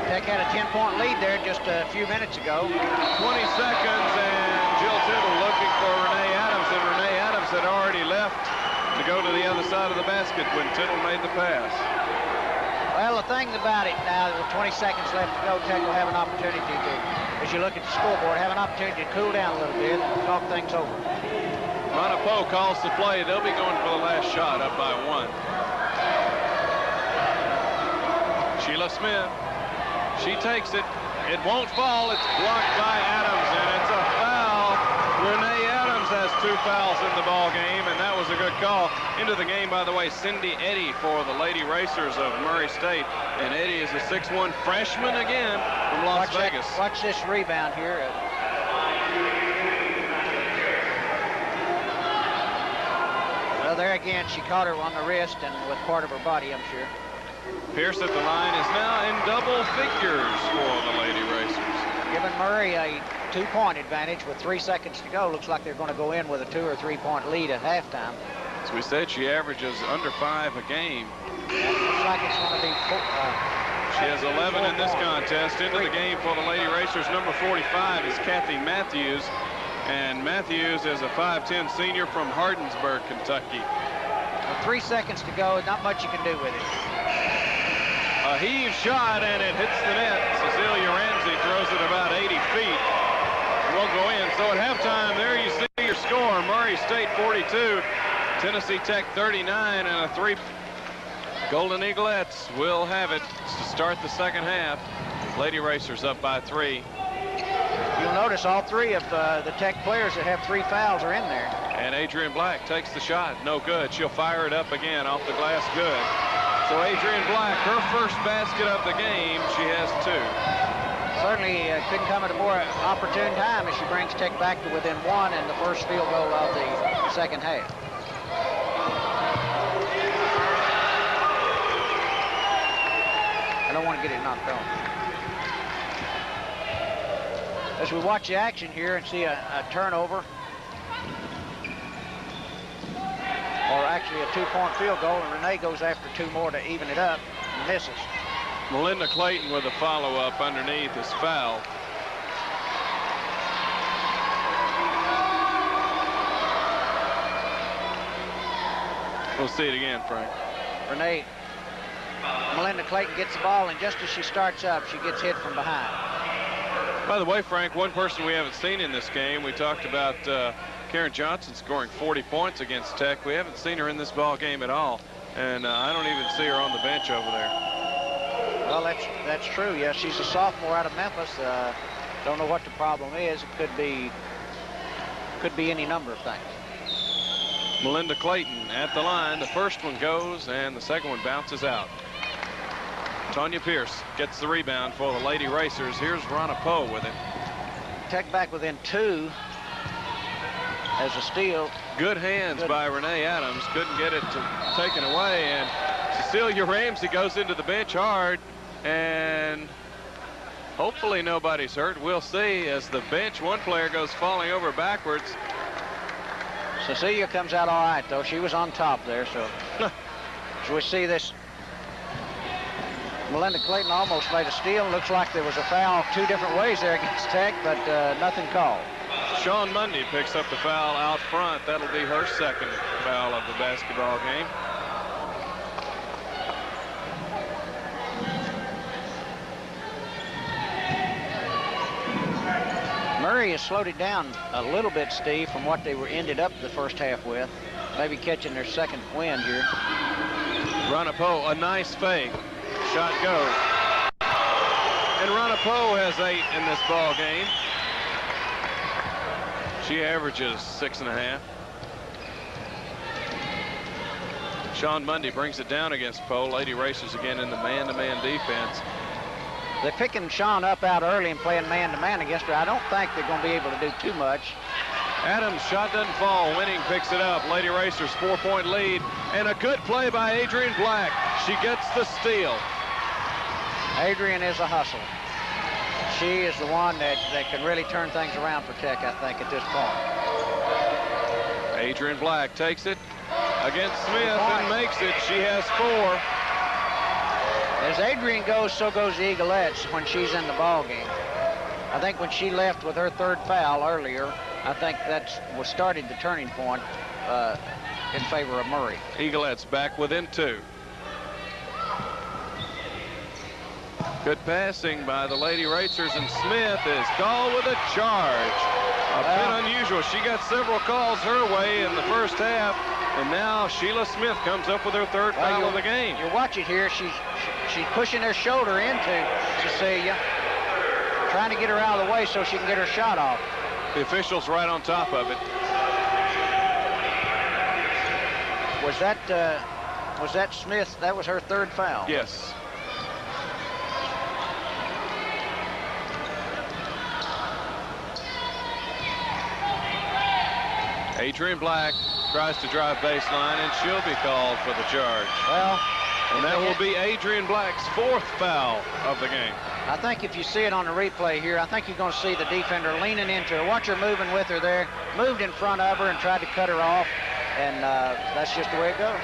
Tech had a 10-point lead there just a few minutes ago. 20 seconds, and Jill Tittle looking for Renee Adams, and Renee Adams had already left to go to the other side of the basket when Tittle made the pass. Well, the thing about it now, with 20 seconds left to go, Tech will have an opportunity to, as you look at the scoreboard, have an opportunity to cool down a little bit and talk things over. Ronna Poe calls the play. They'll be going for the last shot, up by 1. Sheila Smith. She takes it. It won't fall. It's blocked by Adams, and it's a foul. Renee Adams has 2 fouls in the ball game, and that was a good call. Into the game, by the way, Cindy Eddy for the Lady Racers of Murray State. And Eddy is a 6'1 freshman again from Las Vegas. Watch this rebound here. Well, there again, she caught her on the wrist and with part of her body, I'm sure. Pierce at the line is now in double figures for the Lady Racers. Giving Murray a 2-point advantage with 3 seconds to go. Looks like they're going to go in with a 2 or 3 point lead at halftime. As we said, she averages under 5 a game. Looks like it's going to be she has 11 in this contest. Into the game for the Lady Racers, number 45 is Kathy Matthews. And Matthews is a 5'10 senior from Hardinsburg, Kentucky. With 3 seconds to go, not much you can do with it. A heave shot, and it hits the net. Cecilia Ramsey throws it about 80 feet. It won't go in. So at halftime, there you see your score. Murray State 42, Tennessee Tech 39, and a 3. Golden Eaglettes will have it to start the second half. Lady Racers up by 3. You'll notice all 3 of the Tech players that have 3 fouls are in there. And Adrian Black takes the shot. No good. She'll fire it up again off the glass. Good. So Adrian Black, her first basket of the game, she has 2. Certainly couldn't come at a more opportune time as she brings Tech back to within 1 and the first field goal of the second half. I don't want to get it knocked off. as we watch the action here and see a turnover, or actually a 2-point field goal, and Renee goes after 2 more to even it up and misses. Melinda Clayton with a follow-up underneath is fouled. We'll see it again, Frank. Melinda Clayton gets the ball, and just as she starts up, she gets hit from behind. By the way, Frank, one person we haven't seen in this game, we talked about Karen Johnson scoring 40 points against Tech. We haven't seen her in this ball game at all, and I don't even see her on the bench over there. Well, that's true. Yeah, she's a sophomore out of Memphis. Don't know what the problem is. It could be any number of things. Melinda Clayton at the line. The first one goes, and the second one bounces out. Tanya Pierce gets the rebound for the Lady Racers. Here's Rana Poe with it. Tech back within 2 as a steal. Good hands by Renee Adams. Couldn't get it taken away, and Cecilia Ramsey goes into the bench hard, and hopefully nobody's hurt. We'll see as the bench, one player goes falling over backwards. Cecilia comes out all right, though. She was on top there, so as we see this, Melinda Clayton almost made a steal. Looks like there was a foul 2 different ways there against Tech, but nothing called. Sean Mundy picks up the foul out front. That'll be her second foul of the basketball game. Murray has slowed it down a little bit, Steve, from what they were ended up the first half with. Maybe catching their second wind here. Rana Poe, a nice fake. Shot goes. And Rana Poe has 8 in this ball game. She averages 6.5. Sean Mundy brings it down against Poe. Lady Racers again in the man-to-man defense. They're picking Sean up out early and playing man-to-man against her. I don't think they're going to be able to do too much. Adams' shot doesn't fall. Winning picks it up. Lady Racers 4-point lead. And a good play by Adrian Black. She gets the steal. Adrian is a hustle. She is the one that can really turn things around for Tech, I think, at this point. Adrian Black takes it against Smith and makes it. She has 4. As Adrian goes, so goes the Eaglettes when she's in the ball game. I think when she left with her 3rd foul earlier, I think that was started the turning point in favor of Murray. Eaglettes back within 2. Good passing by the Lady Racers, and Smith is called with a charge. A bit unusual. She got several calls her way in the first half, and now Sheila Smith comes up with her 3rd foul of the game. You watch it here. She's pushing her shoulder into Cecilia, trying to get her out of the way so she can get her shot off. The official's right on top of it. Was that Smith? That was her 3rd foul. Yes. Adrian Black tries to drive baseline, and she'll be called for the charge. Well, and that will be Adrian Black's 4th foul of the game. I think if you see it on the replay here, I think you're going to see the defender leaning into her. Watch her moving with her there. Moved in front of her and tried to cut her off, and that's just the way it goes.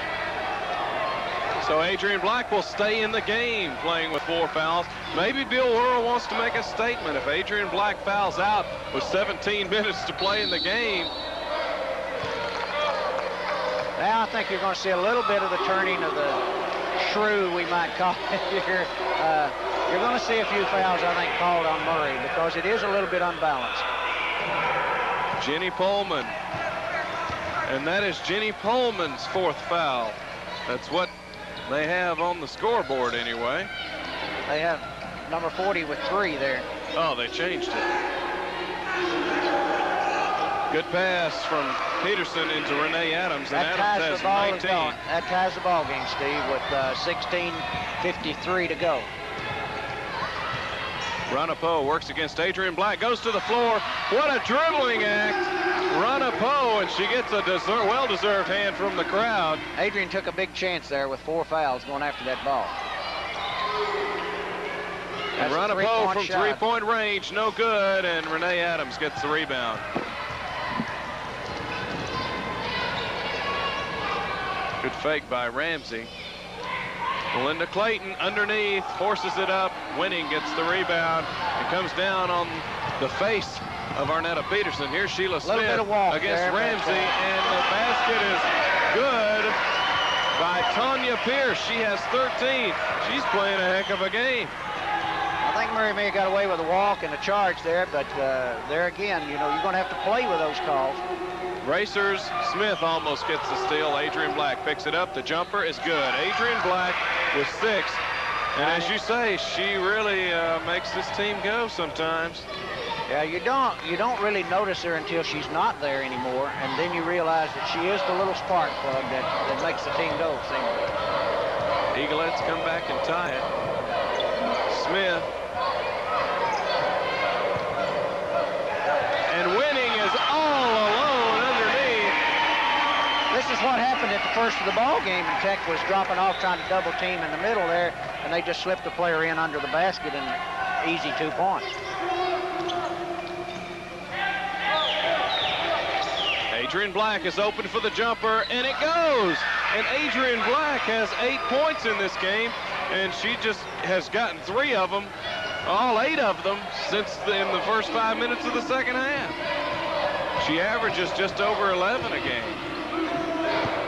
So Adrian Black will stay in the game playing with 4 fouls. Maybe Bill Worrell wants to make a statement. If Adrian Black fouls out with 17 minutes to play in the game, now I think you're going to see a little bit of the turning of the shrew, we might call it here. You're going to see a few fouls, I think, called on Murray because it is a little bit unbalanced. Jenny Pullman. And that is Jenny Pullman's 4th foul. That's what they have on the scoreboard anyway. They have number 40 with 3 there. Oh, they changed it. Good pass from Peterson into Renee Adams, and Adams has 19. That ties the ball game, Steve, with 16:53 to go. Rana Poe works against Adrian Black, goes to the floor. What a dribbling act. Rana Poe, and she gets a well-deserved hand from the crowd. Adrian took a big chance there with 4 fouls going after that ball. That's a Ranapo three-point from shot. three-point range, no good, and Renee Adams gets the rebound. Good fake by Ramsey. Melinda Clayton underneath, forces it up. Winning gets the rebound. It comes down on the face of Arnetta Peterson. Here's Sheila Smith bit of walk against there, Ramsey, but, and the basket is good by Tanya Pierce. She has 13. She's playing a heck of a game. I think Murray may have got away with a walk and a charge there, but there again, you know, you're going to have to play with those calls. Racers, Smith almost gets the steal. Adrian Black picks it up. The jumper is good. Adrian Black with 6. And as you say, she really makes this team go sometimes. Yeah, you don't really notice her until she's not there anymore, and then you realize that she is the little spark plug that makes the team go, seemingly. Eaglettes come back and tie it. Smith. And Winning is all alone underneath. This is what happened at the first of the ball game, and Tech was dropping off trying to double team in the middle there, and they just slipped the player in under the basket and easy 2 points. Adrian Black is open for the jumper, and it goes. And Adrian Black has 8 points in this game, and she just has gotten 3 of them, all 8 of them, since in the first 5 minutes of the second half. She averages just over 11 a game.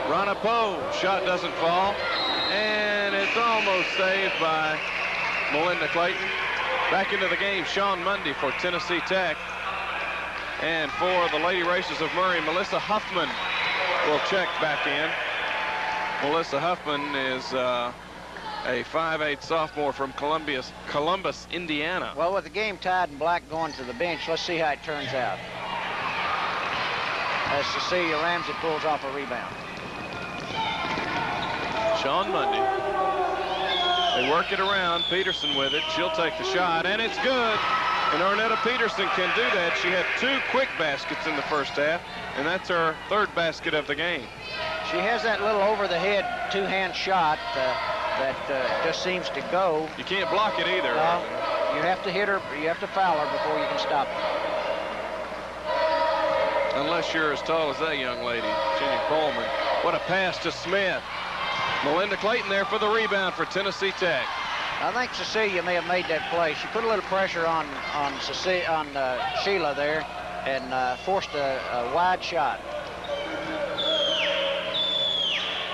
Ranapo, shot doesn't fall, and it's almost saved by Melinda Clayton. Back into the game, Sean Mundy for Tennessee Tech. And for the Lady Racers of Murray, Melissa Huffman will check back in. Melissa Huffman is a 5'8" sophomore from Columbus, Indiana. Well, with the game tied and Black going to the bench, let's see how it turns out. As Cecilia Ramsey pulls off a rebound. Sean Mundy. They work it around. Peterson with it. She'll take the shot, and it's good. And Arnetta Peterson can do that. She had 2 quick baskets in the first half, and that's her 3rd basket of the game. She has that little over-the-head 2-hand shot that just seems to go. You can't block it either. No, you have to hit her, you have to foul her before you can stop it. Unless you're as tall as that young lady, Jenny Coleman. What a pass to Smith. Melinda Clayton there for the rebound for Tennessee Tech. I think Cecilia may have made that play. She put a little pressure on Sheila there and forced a wide shot.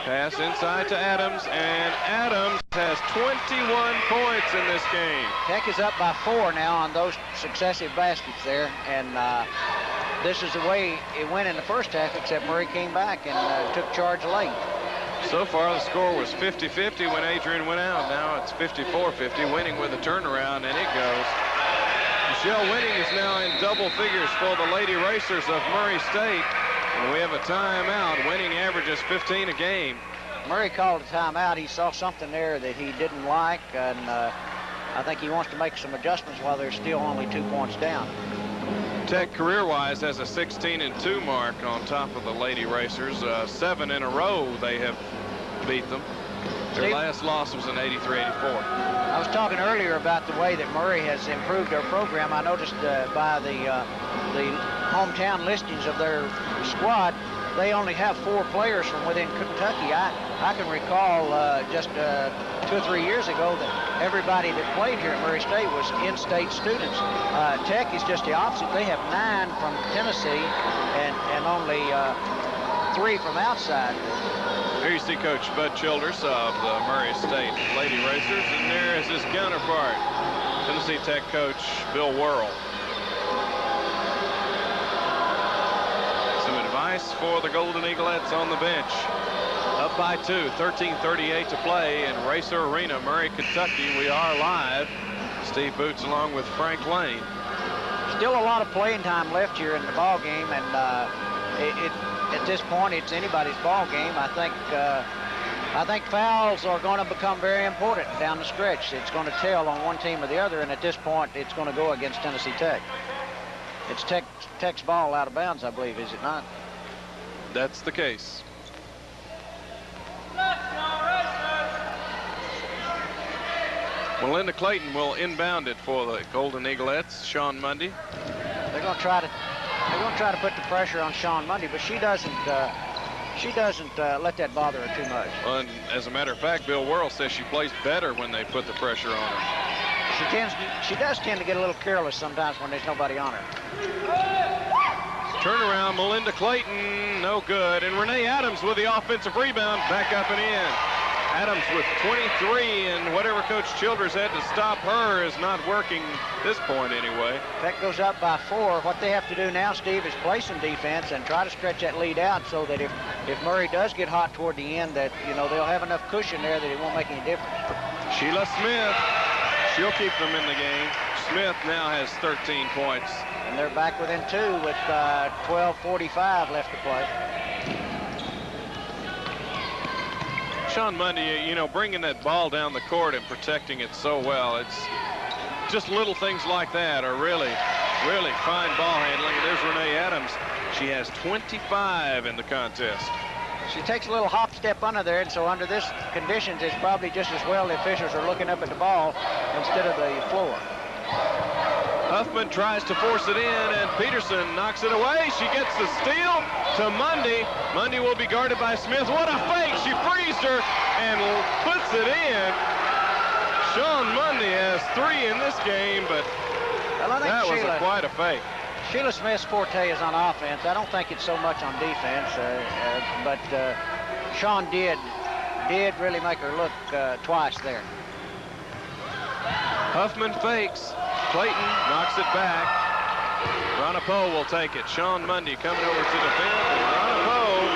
Pass inside to Adams, and Adams has 21 points in this game. Tech is up by 4 now on those successive baskets there, and this is the way it went in the first half, except Murray came back and took charge late. So far, the score was 50-50 when Adrian went out. Now it's 54-50, Winning with a turnaround, and it goes. Michelle Winning is now in double figures for the Lady Racers of Murray State. And we have a timeout. Winning averages 15 a game. Murray called a timeout. He saw something there that he didn't like, and I think he wants to make some adjustments while they're still only 2 points down. Tech career-wise has a 16-2 mark on top of the Lady Racers. 7 in a row they have beat them. Their Steve? last loss was in 83-84. I was talking earlier about the way that Murray has improved their program. I noticed by the hometown listings of their squad, they only have 4 players from within Kentucky. I can recall just 2 or 3 years ago that everybody that played here at Murray State was in-state students. Tech is just the opposite. They have 9 from Tennessee and only 3 from outside. Here you see Coach Bud Childers of the Murray State Lady Racers, and there is his counterpart, Tennessee Tech coach Bill Worrell. Some advice for the Golden Eaglettes on the bench. Up by 2, 13:38 to play in Racer Arena, Murray, Kentucky. We are live. Steve Boots along with Frank Lane. Still a lot of playing time left here in the ball game, and at this point, it's anybody's ball game. I think fouls are going to become very important down the stretch. It's going to tell on one team or the other, and at this point, it's going to go against Tennessee Tech. It's Tech's ball out of bounds, I believe, is it not? That's the case. Melinda Clayton will inbound it for the Golden Eaglettes. Sean Mundy. They're going to try to put the pressure on Sean Mundy, but she doesn't let that bother her too much. Well, and as a matter of fact, Bill Worrell says she plays better when they put the pressure on her. She does tend to get a little careless sometimes when there's nobody on her. Turnaround, Melinda Clayton, no good. And Renee Adams with the offensive rebound, back up and in. Adams with 23, and whatever Coach Childers had to stop her is not working at this point anyway. That goes up by 4. What they have to do now, Steve, is play some defense and try to stretch that lead out so that if Murray does get hot toward the end, that, you know, they'll have enough cushion there that it won't make any difference. Sheila Smith, she'll keep them in the game. Smith now has 13 points. And they're back within 2 with 12:45 left to play. Sean Mundy, you know, bringing that ball down the court and protecting it so well. It's just little things like that are really, really fine ball handling. And there's Renee Adams. She has 25 in the contest. She takes a little hop step under there, and so under this conditions, it's probably just as well the officials are looking up at the ball instead of the floor. Huffman tries to force it in, and Peterson knocks it away. She gets the steal to Mundy. Mundy will be guarded by Smith. What a fake! She frees her and puts it in. Sean Mundy has 3 in this game, but that was quite a fake. Sheila Smith's forte is on offense. I don't think it's so much on defense, but Sean did really make her look twice there. Huffman fakes. Clayton knocks it back. Ronna Poe will take it. Sean Mundy coming over to defend, and Ronna Poe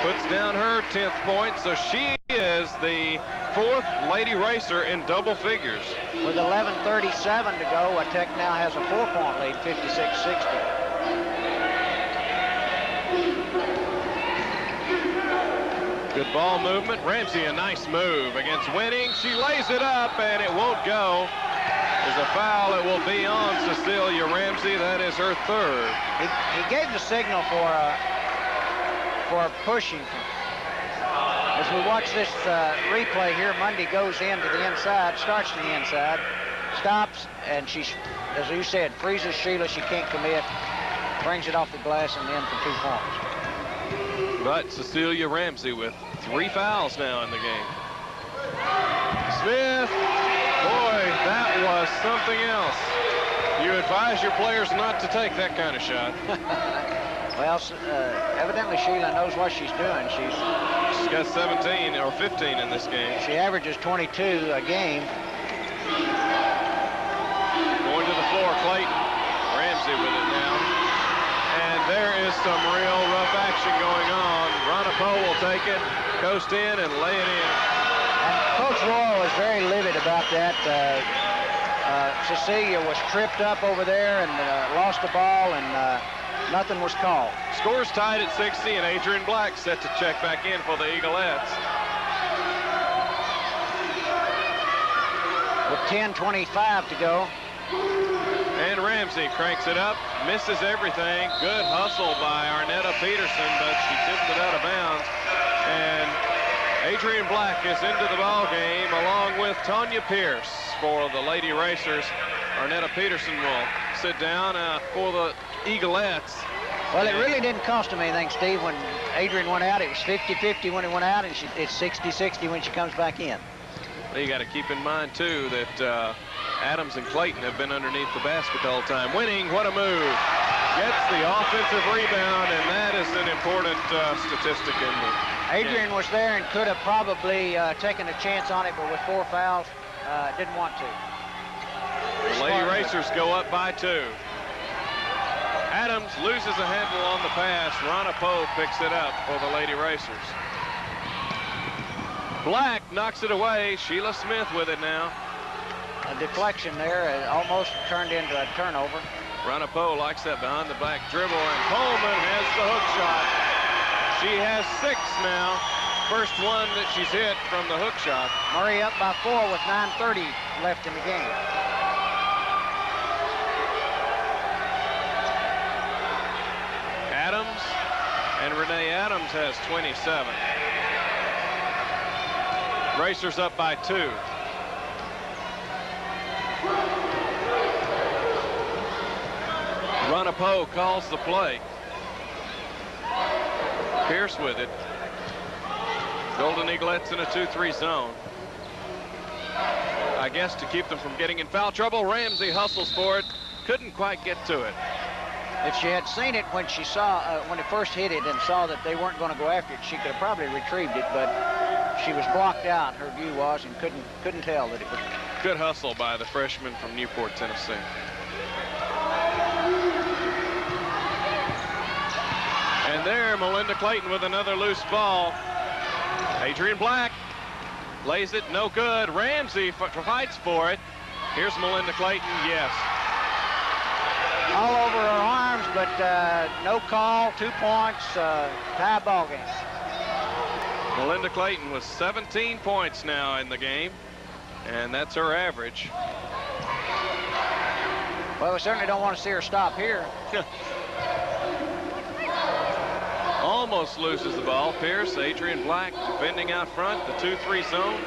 puts down her 10th point, so she is the 4th Lady Racer in double figures. With 11:37 to go, Tech now has a 4-point lead, 56-60. Good ball movement. Ramsey, a nice move against Winning. She lays it up, and it won't go. There's a foul. It will be on Cecilia Ramsey. That is her 3rd. He gave the signal for pushing. As we watch this replay here, Mundy goes into the inside, starts to the inside, stops, and she, as you said, freezes Sheila. She can't commit, brings it off the glass and in for 2 points. But Cecilia Ramsey with 3 fouls now in the game. Smith, boy, that was something else. You advise your players not to take that kind of shot. Well, evidently Sheila knows what she's doing. She's got 17 or 15 in this game. She averages 22 a game. Going to the floor, Clayton. Ramsey with it now. And there is some real rough action going on. Ronna Poe will take it, coast in, and lay it in. And Coach Royal was very livid about that. Cecilia was tripped up over there and lost the ball, and nothing was called. Score's tied at 60, and Adrian Black set to check back in for the Eaglettes. With 10:25 to go. And Ramsey cranks it up, misses everything. Good hustle by Arnetta Peterson, but she tipped it out of bounds. And Adrian Black is into the ball game along with Tanya Pierce for the Lady Racers. Arnetta Peterson will sit down for the Eaglettes. Well, it really didn't cost them anything, Steve. When Adrian went out, it was 50-50 when he went out, and it's 60-60 when she comes back in. Well, you got to keep in mind, too, that Adams and Clayton have been underneath the basket the whole time. Winning, what a move. Gets the offensive rebound, and that is an important statistic in the Adrian was there and could have probably taken a chance on it, but with 4 fouls, didn't want to. The Lady Racers go up by 2. Adams loses a handle on the pass. Ronna Poe picks it up for the Lady Racers. Black knocks it away. Sheila Smith with it now. A deflection there, almost turned into a turnover. Ronna Poe likes that behind the back dribble, and Coleman has the hook shot. She has 6 now. First one that she's hit from the hook shot. Murray up by 4 with 9:30 left in the game. Adams, and Renee Adams has 27. Racers up by 2. Ronna Poe calls the play. Pierce with it. Golden Eaglettes in a 2-3 zone. I guess to keep them from getting in foul trouble, Ramsey hustles for it. Couldn't quite get to it. If she had seen it when she saw, when it first hit it and saw that they weren't going to go after it, she could have probably retrieved it, but she was blocked out, her view was, and couldn't tell that it was. Good hustle by the freshman from Newport, Tennessee. And there, Melinda Clayton with another loose ball. Adrian Black lays it, no good. Ramsey fights for it. Here's Melinda Clayton, yes. All over her arms, but no call, 2 points, tie ball game. Melinda Clayton with 17 points now in the game, and that's her average. Well, we certainly don't want to see her stop here. Almost loses the ball. Pierce, Adrian Black defending out front, the 2-3 zone,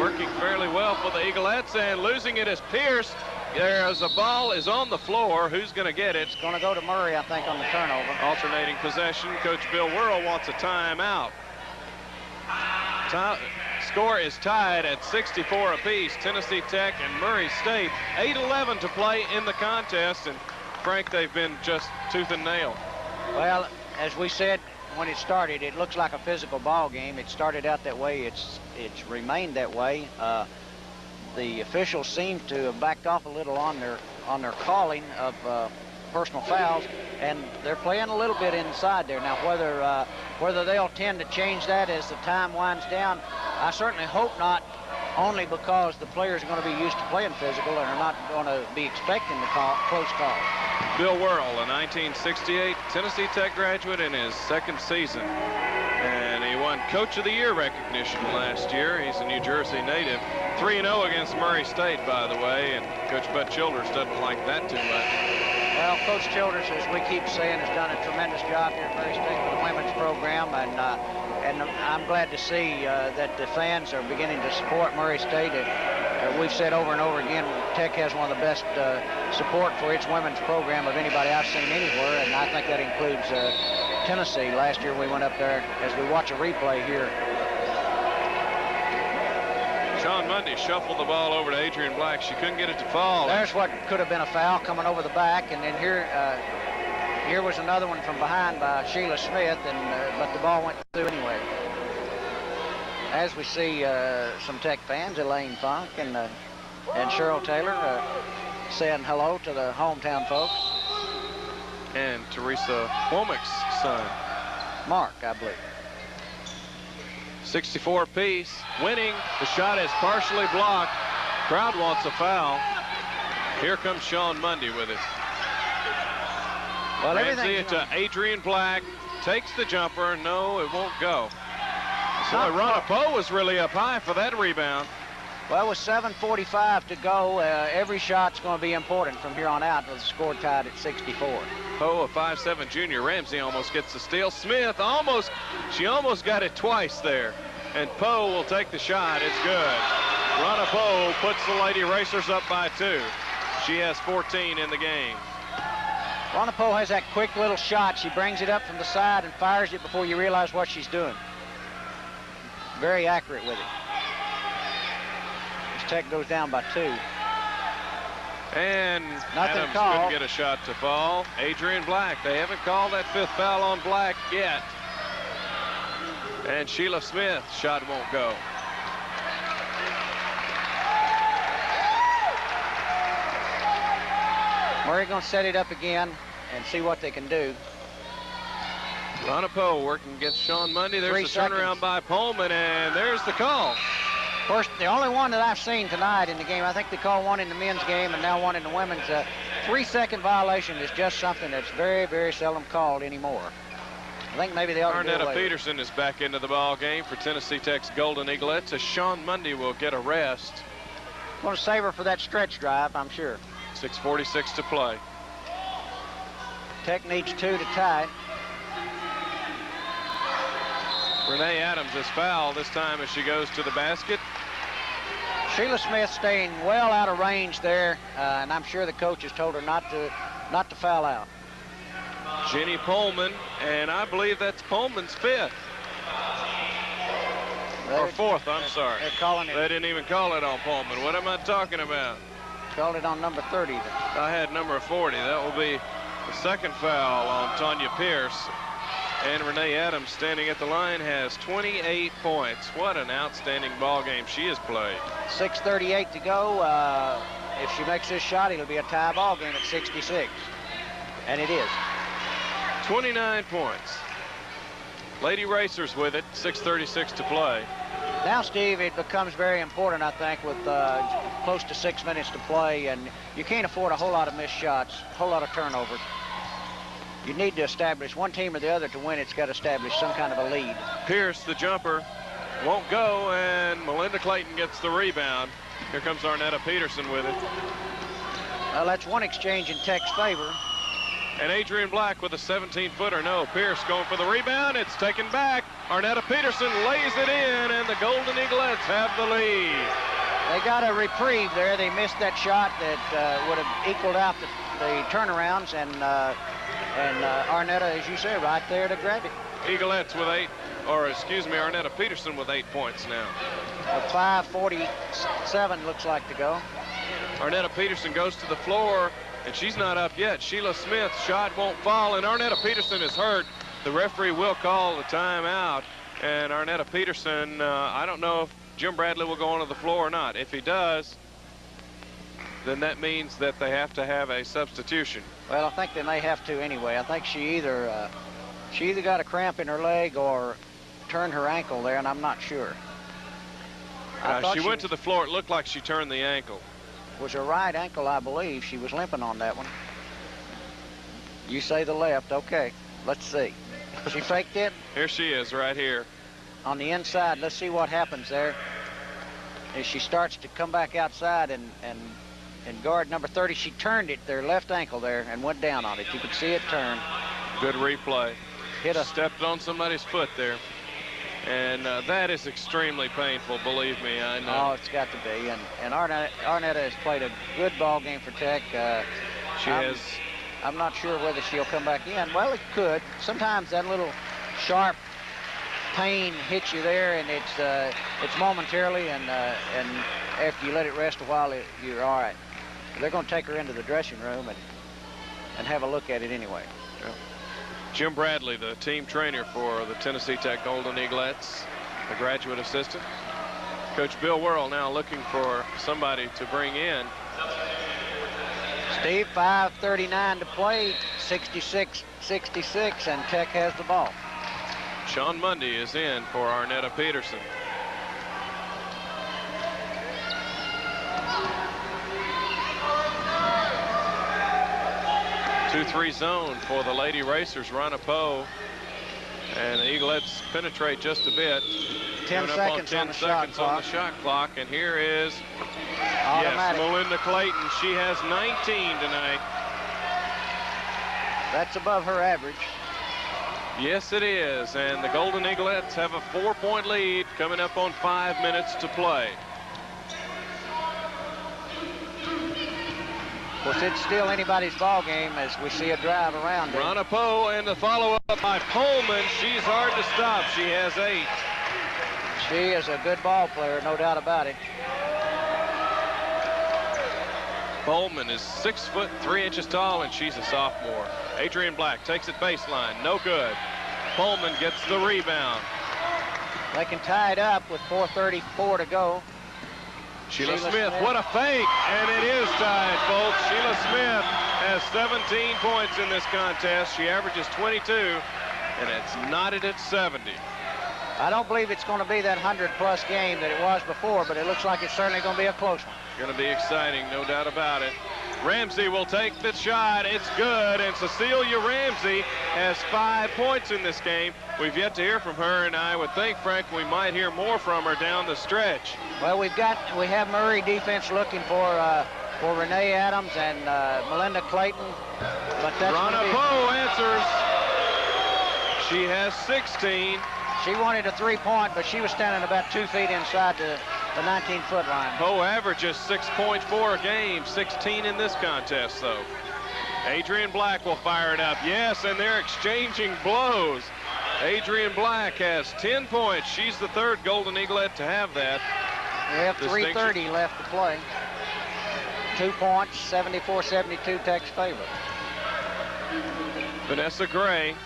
working fairly well for the Eaglettes, and losing it is Pierce. There's a ball is on the floor. Who's going to get it? It's going to go to Murray, I think, on the turnover. Alternating possession. Coach Bill Worrell wants a timeout. Score is tied at 64 apiece. Tennessee Tech and Murray State. 8:11 to play in the contest, and Frank, they've been just tooth and nail. Well, as we said when it started, it looks like a physical ball game. It started out that way. It's remained that way. The officials seem to have backed off a little on their calling of personal fouls, and they're playing a little bit inside there. Now, whether they'll tend to change that as the time winds down, I certainly hope not, only because the players are going to be used to playing physical and are not going to be expecting the close call. Bill Worrell, a 1968 Tennessee Tech graduate in his second season, and he won Coach of the Year recognition last year. He's a New Jersey native. 3-0 against Murray State, by the way, and Coach Bud Childers doesn't like that too much. Well, Coach Childers, as we keep saying, has done a tremendous job here at Murray State with the women's program, and I'm glad to see that the fans are beginning to support Murray State. We've said over and over again, Tech has one of the best support for its women's program of anybody I've seen anywhere, and I think that includes Tennessee. Last year we went up there, as we watch a replay here. Sean Mundy shuffled the ball over to Adrian Black. She couldn't get it to fall. There's what could have been a foul coming over the back, and then here was another one from behind by Sheila Smith, and but the ball went through anyway. As we see some Tech fans, Elaine Funk and Cheryl Taylor saying hello to the hometown folks. And Teresa Womack's son. Mark, I believe. 64 apiece, winning. The shot is partially blocked. Crowd wants a foul. Here comes Sean Mundy with it. Well, Ramsey it to Adrian Black. Takes the jumper. No, it won't go. So Ronna Poe was really up high for that rebound. Well, with 7:45 to go, every shot's going to be important from here on out with the score tied at 64. Poe, a 5'7" junior. Ramsey almost gets the steal. Smith she almost got it twice there. And Poe will take the shot. It's good. Ronna Poe puts the Lady Racers up by 2. She has 14 in the game. Ronna Poe has that quick little shot. She brings it up from the side and fires it before you realize what she's doing. Very accurate with it. This Tech goes down by 2. And nothing Adams called. couldn't get a shot to fall. Adrian Black, they haven't called that 5th foul on Black yet. And Sheila Smith, shot won't go. Murray going to set it up again and see what they can do. Ronna Poe working against Sean Mundy. There's 3 the seconds. turnaround by Pullman, and there's the call. First, the only one that I've seen tonight in the game. I think they called one in the men's game and now one in the women's. 3-second violation is just something that's very, very seldom called anymore. I think maybe they ought to do Arnetta away with it. Peterson is back into the ball game for Tennessee Tech's Golden Eaglettes, as Sean Mundy will get a rest. Going to save her for that stretch drive, I'm sure. 6:46 to play. Tech needs 2 to tie. Renee Adams is fouled this time as she goes to the basket. Sheila Smith staying well out of range there, and I'm sure the coach has told her not to foul out. Jenny Pullman, and I believe that's Pullman's 5th. Or 4th, I'm sorry. They're calling it. They didn't even call it on Pullman. What am I talking about? Called it on number 30. I had number 40. That will be the 2nd foul on Tanya Pierce. And Renee Adams, standing at the line, has 28 points. What an outstanding ball game she has played. 6:38 to go. If she makes this shot, it'll be a tie ball game at 66. And it is. 29 points. Lady Racers with it, 6:36 to play. Now, Steve, it becomes very important, I think, with close to 6 minutes to play, and you can't afford a whole lot of missed shots, a whole lot of turnovers. You need to establish one team or the other to win. It's got to establish some kind of a lead. Pierce, the jumper, won't go, and Melinda Clayton gets the rebound. Here comes Arnetta Peterson with it. Well, that's one exchange in Tech's favor. And Adrian Black with a 17-footer. No, Pierce going for the rebound. It's taken back. Arnetta Peterson lays it in, and the Golden Eaglettes have the lead. They got a reprieve there. They missed that shot that would have equaled out the turnarounds, and Arnetta, as you say, right there to grab it. Eaglettes with 8, or excuse me, Arnetta Peterson with 8 points now. 5:47 looks like to go. Arnetta Peterson goes to the floor, and she's not up yet. Sheila Smith's shot won't fall, and Arnetta Peterson is hurt. The referee will call the timeout, and Arnetta Peterson, I don't know if Jim Bradley will go onto the floor or not. If he does, then that means that they have to have a substitution. Well, I think they may have to anyway. I think she either got a cramp in her leg or turned her ankle there, and I'm not sure. She went to the floor. It looked like she turned the ankle. It was her right ankle, I believe. She was limping on that one. You say the left. Okay, let's see. She faked it. Here she is right here. On the inside. Let's see what happens there. As she starts to come back outside and guard number 30, she turned it, their left ankle there, and went down on it. You could see it turn. Good replay. Hit a stepped on somebody's foot there. And that is extremely painful, believe me. I know. Oh, it's got to be. And Arnetta has played a good ball game for Tech. I'm not sure whether she'll come back in. Well, it could. Sometimes that little sharp pain hits you there, and it's momentarily, and after you let it rest a while, you're all right. They're going to take her into the dressing room and have a look at it anyway. Yeah. Jim Bradley, the team trainer for the Tennessee Tech Golden Eaglettes, the graduate assistant. Coach Bill Worrell now looking for somebody to bring in. Steve, 5:39 to play, 66-66, and Tech has the ball. Sean Mundy is in for Arnetta Peterson. Two-three zone for the Lady Racers. Rana Poe and the Eaglettes penetrate just a bit. 10 seconds on the shot clock. And here is automatic. Yes, Melinda Clayton. She has 19 tonight. That's above her average. Yes, it is. And the Golden Eaglettes have a 4-point lead coming up on 5 minutes to play. Of course, it's still anybody's ball game as we see a drive around it. Rana Poe and the follow-up by Pullman. She's hard to stop. She has 8. She is a good ball player, no doubt about it. Pullman is 6'3" tall, and she's a sophomore. Adrian Black takes it baseline. No good. Pullman gets the rebound. They can tie it up with 4:34 to go. Sheila Smith, what a fake, and it is tied, folks. Sheila Smith has 17 points in this contest. She averages 22, and it's knotted at 70. I don't believe it's going to be that 100-plus game that it was before, but it looks like it's certainly going to be a close one. Going to be exciting, no doubt about it. Ramsey will take the shot. It's good, and Cecilia Ramsey has 5 points in this game. We've yet to hear from her, and I would think, Frank, we might hear more from her down the stretch. Well, we have Murray defense looking for Renee Adams and Melinda Clayton, but that's Rana Poe answers. She has 16. She wanted a 3-point, but she was standing about 2 feet inside the 19-foot line. Poe averages 6.4 a game, 16 in this contest, though. Adrian Black will fire it up. Yes, and they're exchanging blows. Adrian Black has 10 points. She's the third Golden Eaglet to have that. We have 3:30 left to play. 2 points, 74-72 Tech's favorite. Vanessa Gray,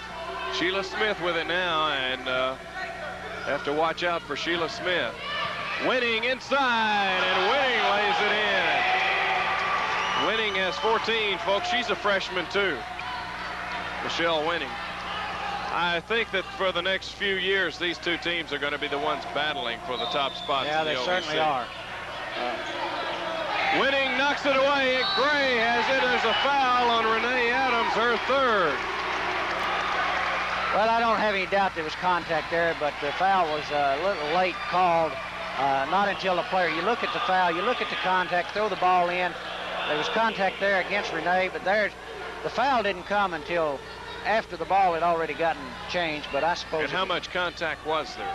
Sheila Smith with it now, and have to watch out for Sheila Smith. Winning inside, and Winning lays it in. Winning has 14, folks. She's a freshman too. Michelle Winning. I think that for the next few years, these two teams are going to be the ones battling for the top spots. Yeah, in the they OVC. certainly are. Winning knocks it away, and Gray has it as a foul on Renee Adams, her third. Well, I don't have any doubt there was contact there, but the foul was a little late called. Not until the player, you look at the foul, you look at the contact, throw the ball in. There was contact there against Renee, but the foul didn't come until after the ball had already gotten changed, but I suppose... And how much contact was there?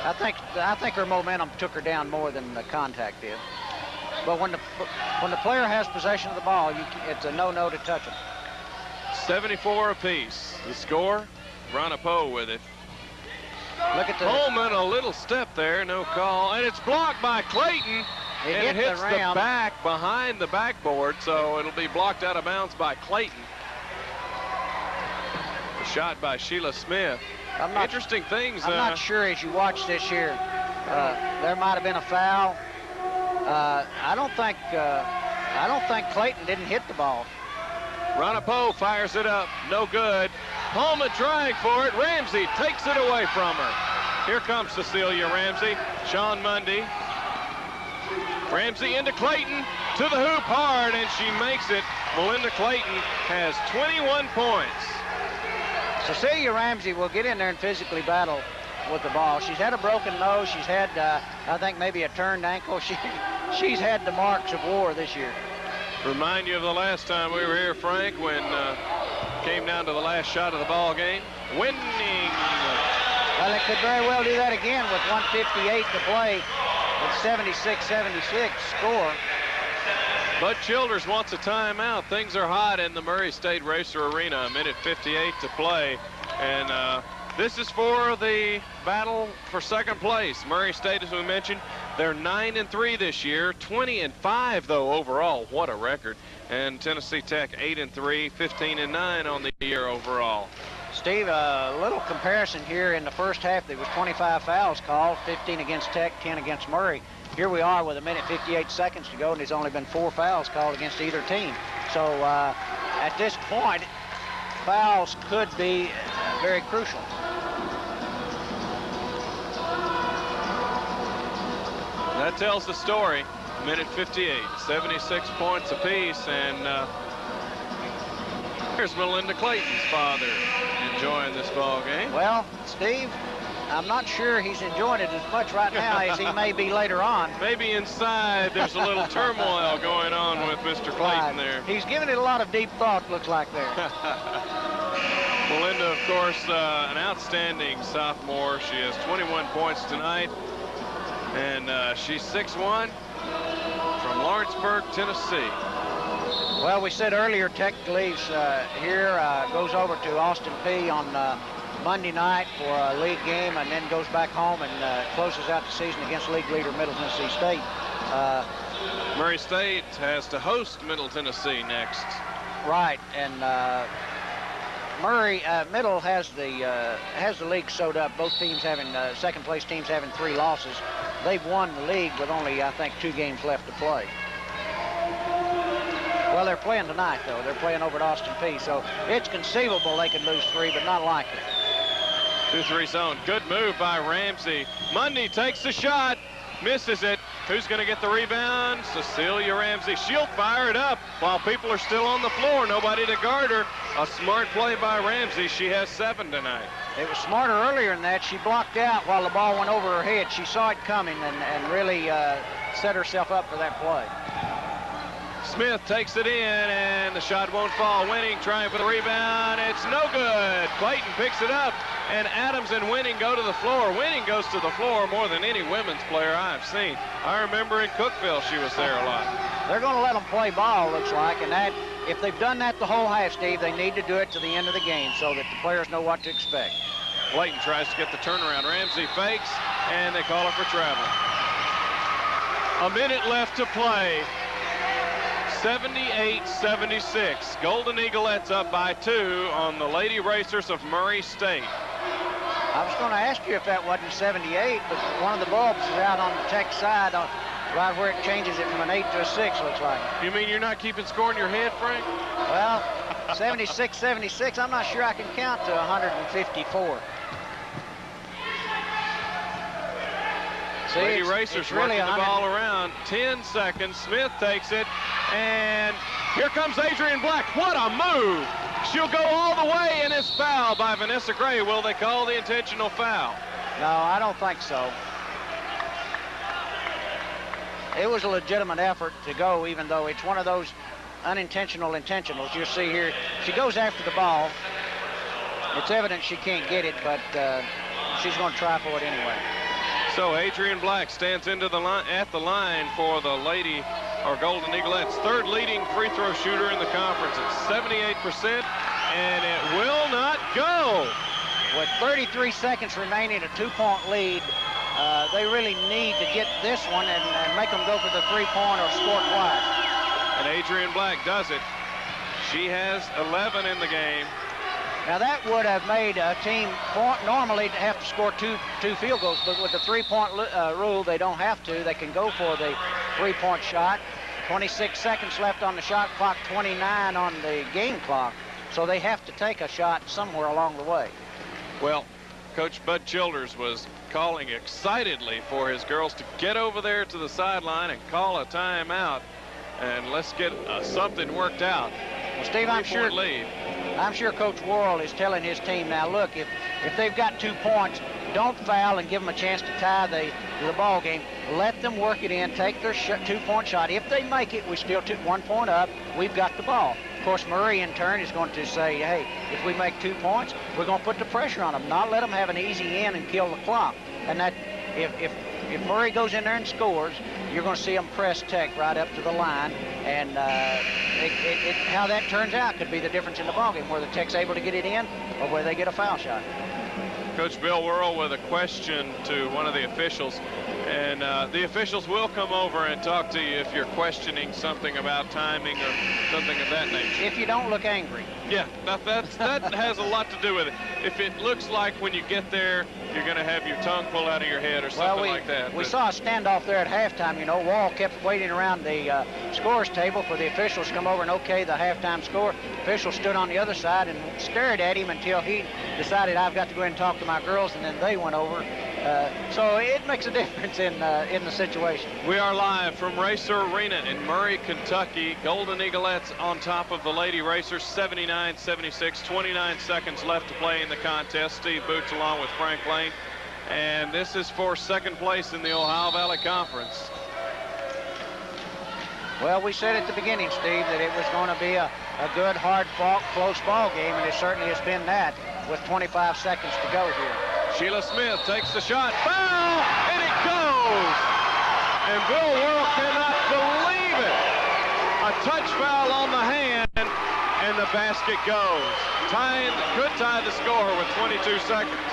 I think her momentum took her down more than the contact did. But when the player has possession of the ball, it's a no-no to touch them. 74 apiece. The score, Rana Poe with it. Look at the... Holman, a little step there, no call, and it's blocked by Clayton. It hits the the back behind the backboard, so it'll be blocked out of bounds by Clayton. The shot by Sheila Smith. Interesting things. I'm not sure as you watch this here. There might have been a foul. I don't think Clayton didn't hit the ball. Rana Poe fires it up, no good. Holman trying for it. Ramsey takes it away from her. Here comes Cecilia Ramsey. Sean Mundy. Ramsey into Clayton, to the hoop hard, and she makes it. Melinda Clayton has 21 points. Cecilia Ramsey will get in there and physically battle with the ball. She's had a broken nose. She's had, I think, maybe a turned ankle. She's had the marks of war this year. Remind you of the last time we were here, Frank, when came down to the last shot of the ball game. Winning. Well, it could very well do that again with 1:58 to play. With 76-76 score. Bud Childers wants a timeout. Things are hot in the Murray State Racer Arena. 1:58 to play. And this is for the battle for second place. Murray State, as we mentioned, they're 9-3 this year. 20-5, though, overall. What a record. And Tennessee Tech 8-3, 15-9 on the year overall. Steve, a little comparison here. In the first half, there was 25 fouls called, 15 against Tech, 10 against Murray. Here we are with 1:58 seconds to go, and there's only been 4 fouls called against either team. So at this point, fouls could be very crucial. That tells the story. 1:58, 76 points apiece, and here's Melinda Clayton's father enjoying this ball game. Well, Steve, I'm not sure he's enjoying it as much right now as he may be later on. Maybe inside there's a little turmoil going on with Mr. Clayton there. He's giving it a lot of deep thought, looks like there. Melinda, of course, an outstanding sophomore. She has 21 points tonight, and she's 6'1", from Lawrenceburg, Tennessee. Well, we said earlier, Tech leaves here, goes over to Austin Peay on Monday night for a league game, and then goes back home and closes out the season against league leader Middle Tennessee State. Murray State has to host Middle Tennessee next. Right, and Middle has the league sewed up. Both teams having second place teams having 3 losses. They've won the league with only, I think, 2 games left to play. Well, they're playing tonight, though. They're playing over at Austin Peay, so it's conceivable they could lose 3, but not likely. 2-3 zone. Good move by Ramsey. Mundy takes the shot, misses it. Who's going to get the rebound? Cecilia Ramsey. She'll fire it up while people are still on the floor. Nobody to guard her. A smart play by Ramsey. She has 7 tonight. It was smarter earlier than that. She blocked out while the ball went over her head. She saw it coming and really set herself up for that play. Smith takes it in, and the shot won't fall. Winning trying for the rebound. It's no good. Clayton picks it up, and Adams and Winning go to the floor. Winning goes to the floor more than any women's player I've seen. I remember in Cookeville she was there a lot. They're going to let them play ball, looks like, and if they've done that the whole half, Steve, they need to do it to the end of the game so that the players know what to expect. Layton tries to get the turnaround. Ramsey fakes, and they call it for travel. A minute left to play. 78-76. Golden Eaglettes up by 2 on the Lady Racers of Murray State. I was going to ask you if that wasn't 78, but one of the bulbs is out on the Tech side, right where it changes it from an 8 to a 6, looks like. You mean you're not keeping score in your head, Frank? Well, 76-76, I'm not sure I can count to 154. See, Lady Racers really working the ball around. 10 seconds. Smith takes it, and here comes Adrian Black. What a move! She'll go all the way, and it's fouled by Vanessa Gray. Will they call the intentional foul? No, I don't think so. It was a legitimate effort to go, even though it's one of those unintentional intentionals. You'll see here, she goes after the ball. It's evident she can't get it, but she's going to try for it anyway. So Adrian Black stands into the line at the line for the Lady or Golden Eaglettes, third leading free throw shooter in the conference at 78%, and it will not go. With 33 seconds remaining, a 2-point lead, they really need to get this one and make them go for the 3-point or score twice. And Adrian Black does it. She has 11 in the game. Now that would have made a team normally to have to score two field goals, but with the 3-point rule, they don't have to. They can go for the 3-point shot. 26 seconds left on the shot clock, 29 on the game clock. So they have to take a shot somewhere along the way. Well, Coach Bud Childers was calling excitedly for his girls to get over there to the sideline and call a timeout, and let's get something worked out. Well, Steve, I'm sure Coach Worrell is telling his team now, look, if they've got 2 points, don't foul and give them a chance to tie the ball game. Let them work it in, take their 2-point shot. If they make it, we still took 1 point up. We've got the ball. Of course, Murray in turn is going to say, hey, if we make 2 points, we're going to put the pressure on them, not let them have an easy in and kill the clock. And that if Murray goes in there and scores, you're going to see them press Tech right up to the line, and how that turns out could be the difference in the ballgame, whether Tech's able to get it in or whether they get a foul shot. Coach Bill Worrell with a question to one of the officials, and the officials will come over and talk to you if you're questioning something about timing or something of that nature. If you don't look angry. Yeah, that has a lot to do with it. If it looks like when you get there, you're going to have your tongue pulled out of your head or something like that. We saw a standoff there at halftime. You know, Wall kept waiting around the scores table for the officials to come over and okay the halftime score. The official stood on the other side and stared at him until he decided, I've got to go in and talk to my girls, and then they went over. So it makes a difference in the situation. We are live from Racer Arena in Murray, Kentucky. Golden Eaglettes on top of the Lady Racers, 79-76. 29 seconds left to play in the contest. Steve Boots along with Frank Lane. And this is for second place in the Ohio Valley Conference. Well, we said at the beginning, Steve, that it was going to be a good, hard-fought, close ball game, and it certainly has been that with 25 seconds to go here. Sheila Smith takes the shot. Foul! And it goes! And Bill Worrell cannot believe it. A touch foul on the hand, and the basket goes. Could tie the score with 22 seconds.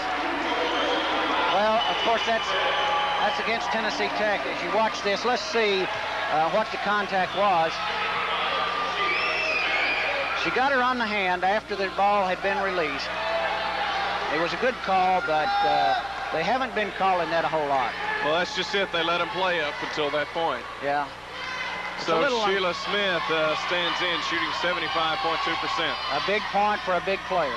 Well, of course, that's against Tennessee Tech. As you watch this, let's see what the contact was. She got her on the hand after the ball had been released. It was a good call, but they haven't been calling that a whole lot. Well, that's just it. They let him play up until that point. Yeah. So Sheila Smith stands in, shooting 75.2%. A big point for a big player.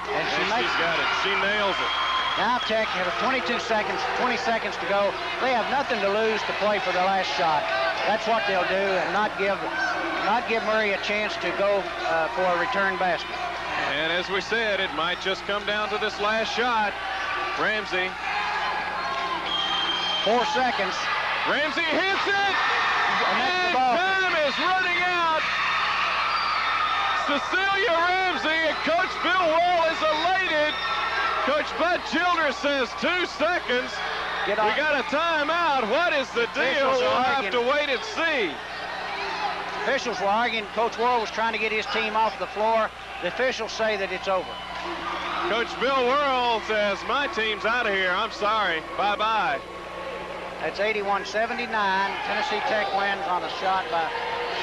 And she's got it. She nails it. Now Tech have 20 seconds to go. They have nothing to lose to play for the last shot. That's what they'll do, and not give Murray a chance to go for a return basket. And as we said, it might just come down to this last shot. Ramsey. 4 seconds. Ramsey hits it! And time is running out. Cecilia Ramsey and Coach Bill Worrell is elated. Coach Bud Childers says 2 seconds. We got a timeout. What is the deal? We'll have to wait and see. officials were arguing. Coach Worrell was trying to get his team off the floor. The officials say that it's over. Coach Bill Worrell says, my team's out of here. I'm sorry. Bye-bye. That's 81-79. Tennessee Tech wins on a shot by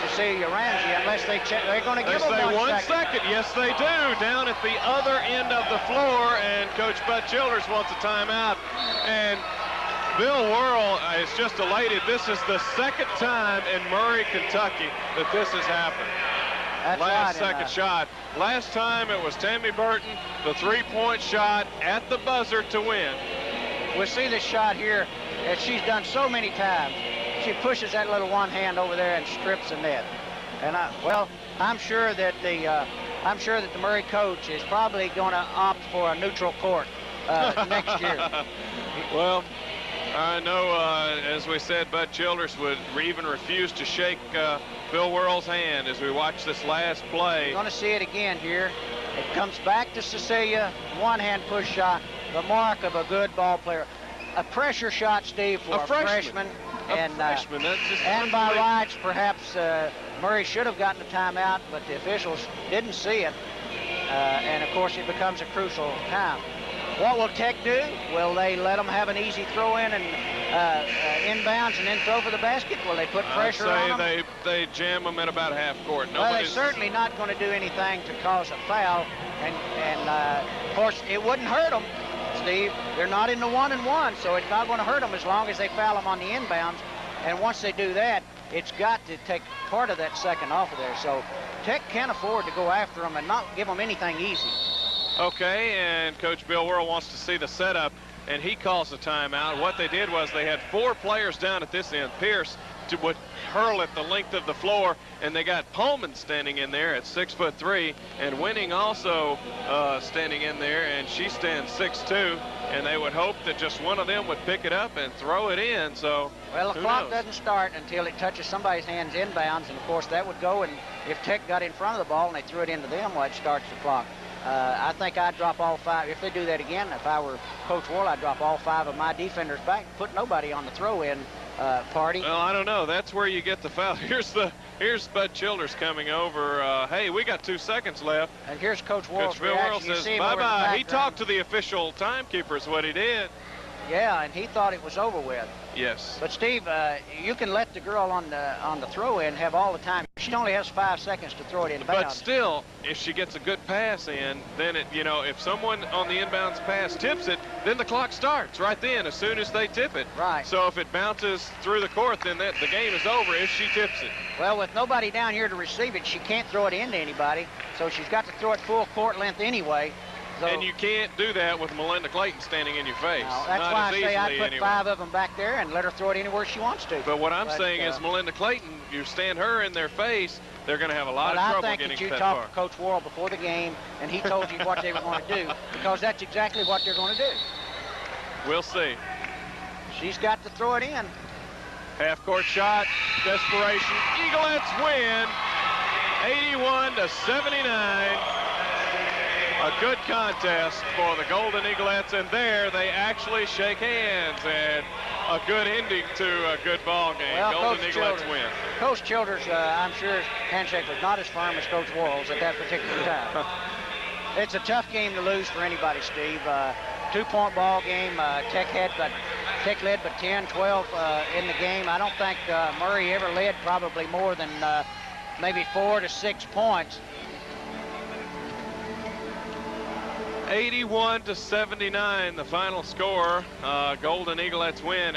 Cecilia Ramsey, unless they check. They're going to give them 1 second. Yes, they do. Down at the other end of the floor, and Coach Bud Childers wants a timeout. And Bill Worrell is just elated. This is the second time in Murray, Kentucky that this has happened. That's Last right, second shot. Last time it was Tammy Burton, the three-point shot at the buzzer to win. We'll see this shot here that she's done so many times. She pushes that little one hand over there and strips the net. And I'm sure that the Murray coach is probably going to opt for a neutral court next year. Well, I know, as we said, Bud Childers would even refuse to shake Bill Worrell's hand as we watch this last play. You're going to see it again here. It comes back to Cecilia, one-hand push shot, the mark of a good ball player. A pressure shot, Steve, for a freshman. And by rights, perhaps Murray should have gotten a timeout, but the officials didn't see it. And, of course, it becomes a crucial time. What will Tech do? Will they let them have an easy throw in and inbounds and then throw for the basket? Will they put pressure on them? They jam them at about half court. Well, they're certainly not going to do anything to cause a foul. And of course, it wouldn't hurt them, Steve. They're not in the 1-and-1, so it's not going to hurt them as long as they foul them on the inbounds. And once they do that, it's got to take part of that second off of there. So Tech can't afford to go after them and not give them anything easy. Okay, and Coach Bill Worrell wants to see the setup, and he calls the timeout. What they did was they had 4 players down at this end. Pierce would hurl at the length of the floor, and they got Pullman standing in there at 6'3", and Winning also standing in there, and she stands 6'2", and they would hope that just one of them would pick it up and throw it in. So well, the clock doesn't start until it touches somebody's hands inbounds, and of course that would go, and if Tech got in front of the ball and they threw it into them, well, it starts the clock. I think I'd drop all 5. If they do that again, if I were Coach Worrell, I'd drop all 5 of my defenders back, put nobody on the throw-in party. Well, I don't know. That's where you get the foul. Here's Bud Childers coming over. Hey, we got 2 seconds left. And here's Coach Worrell's Coach Bill Worrell says bye-bye. He talked to the official timekeeper is what he did. Yeah, and he thought it was over with. Yes. But Steve, you can let the girl on the throw-in have all the time. She only has 5 seconds to throw it in bounds. But still, if she gets a good pass in, then if someone on the inbounds pass tips it, then the clock starts right then as soon as they tip it. Right. So if it bounces through the court, then the game is over if she tips it. Well, with nobody down here to receive it, she can't throw it into anybody, so she's got to throw it full court length anyway. So, and you can't do that with Melinda Clayton standing in your face. No, that's why I say I'd put 5 of them back there and let her throw it anywhere she wants to. But what I'm saying is Melinda Clayton, you stand her in their face, they're going to have a lot of trouble getting that far. I think that you talked to Coach Worrell before the game, and he told you what they were going to do, because that's exactly what they're going to do. We'll see. She's got to throw it in. Half-court shot, desperation. Eaglettes win, 81-79. A good contest for the Golden Eaglettes, and there they actually shake hands, and a good ending to a good ball game. Well, Golden Eaglettes win. Coach Childers, I'm sure his handshake was not as firm as Coach Worrell's at that particular time. It's a tough game to lose for anybody, Steve. 2-point ball game. Tech led but 10, 12 in the game. I don't think Murray ever led probably more than maybe 4 to 6 points. 81-79, the final score. Golden Eaglettes win.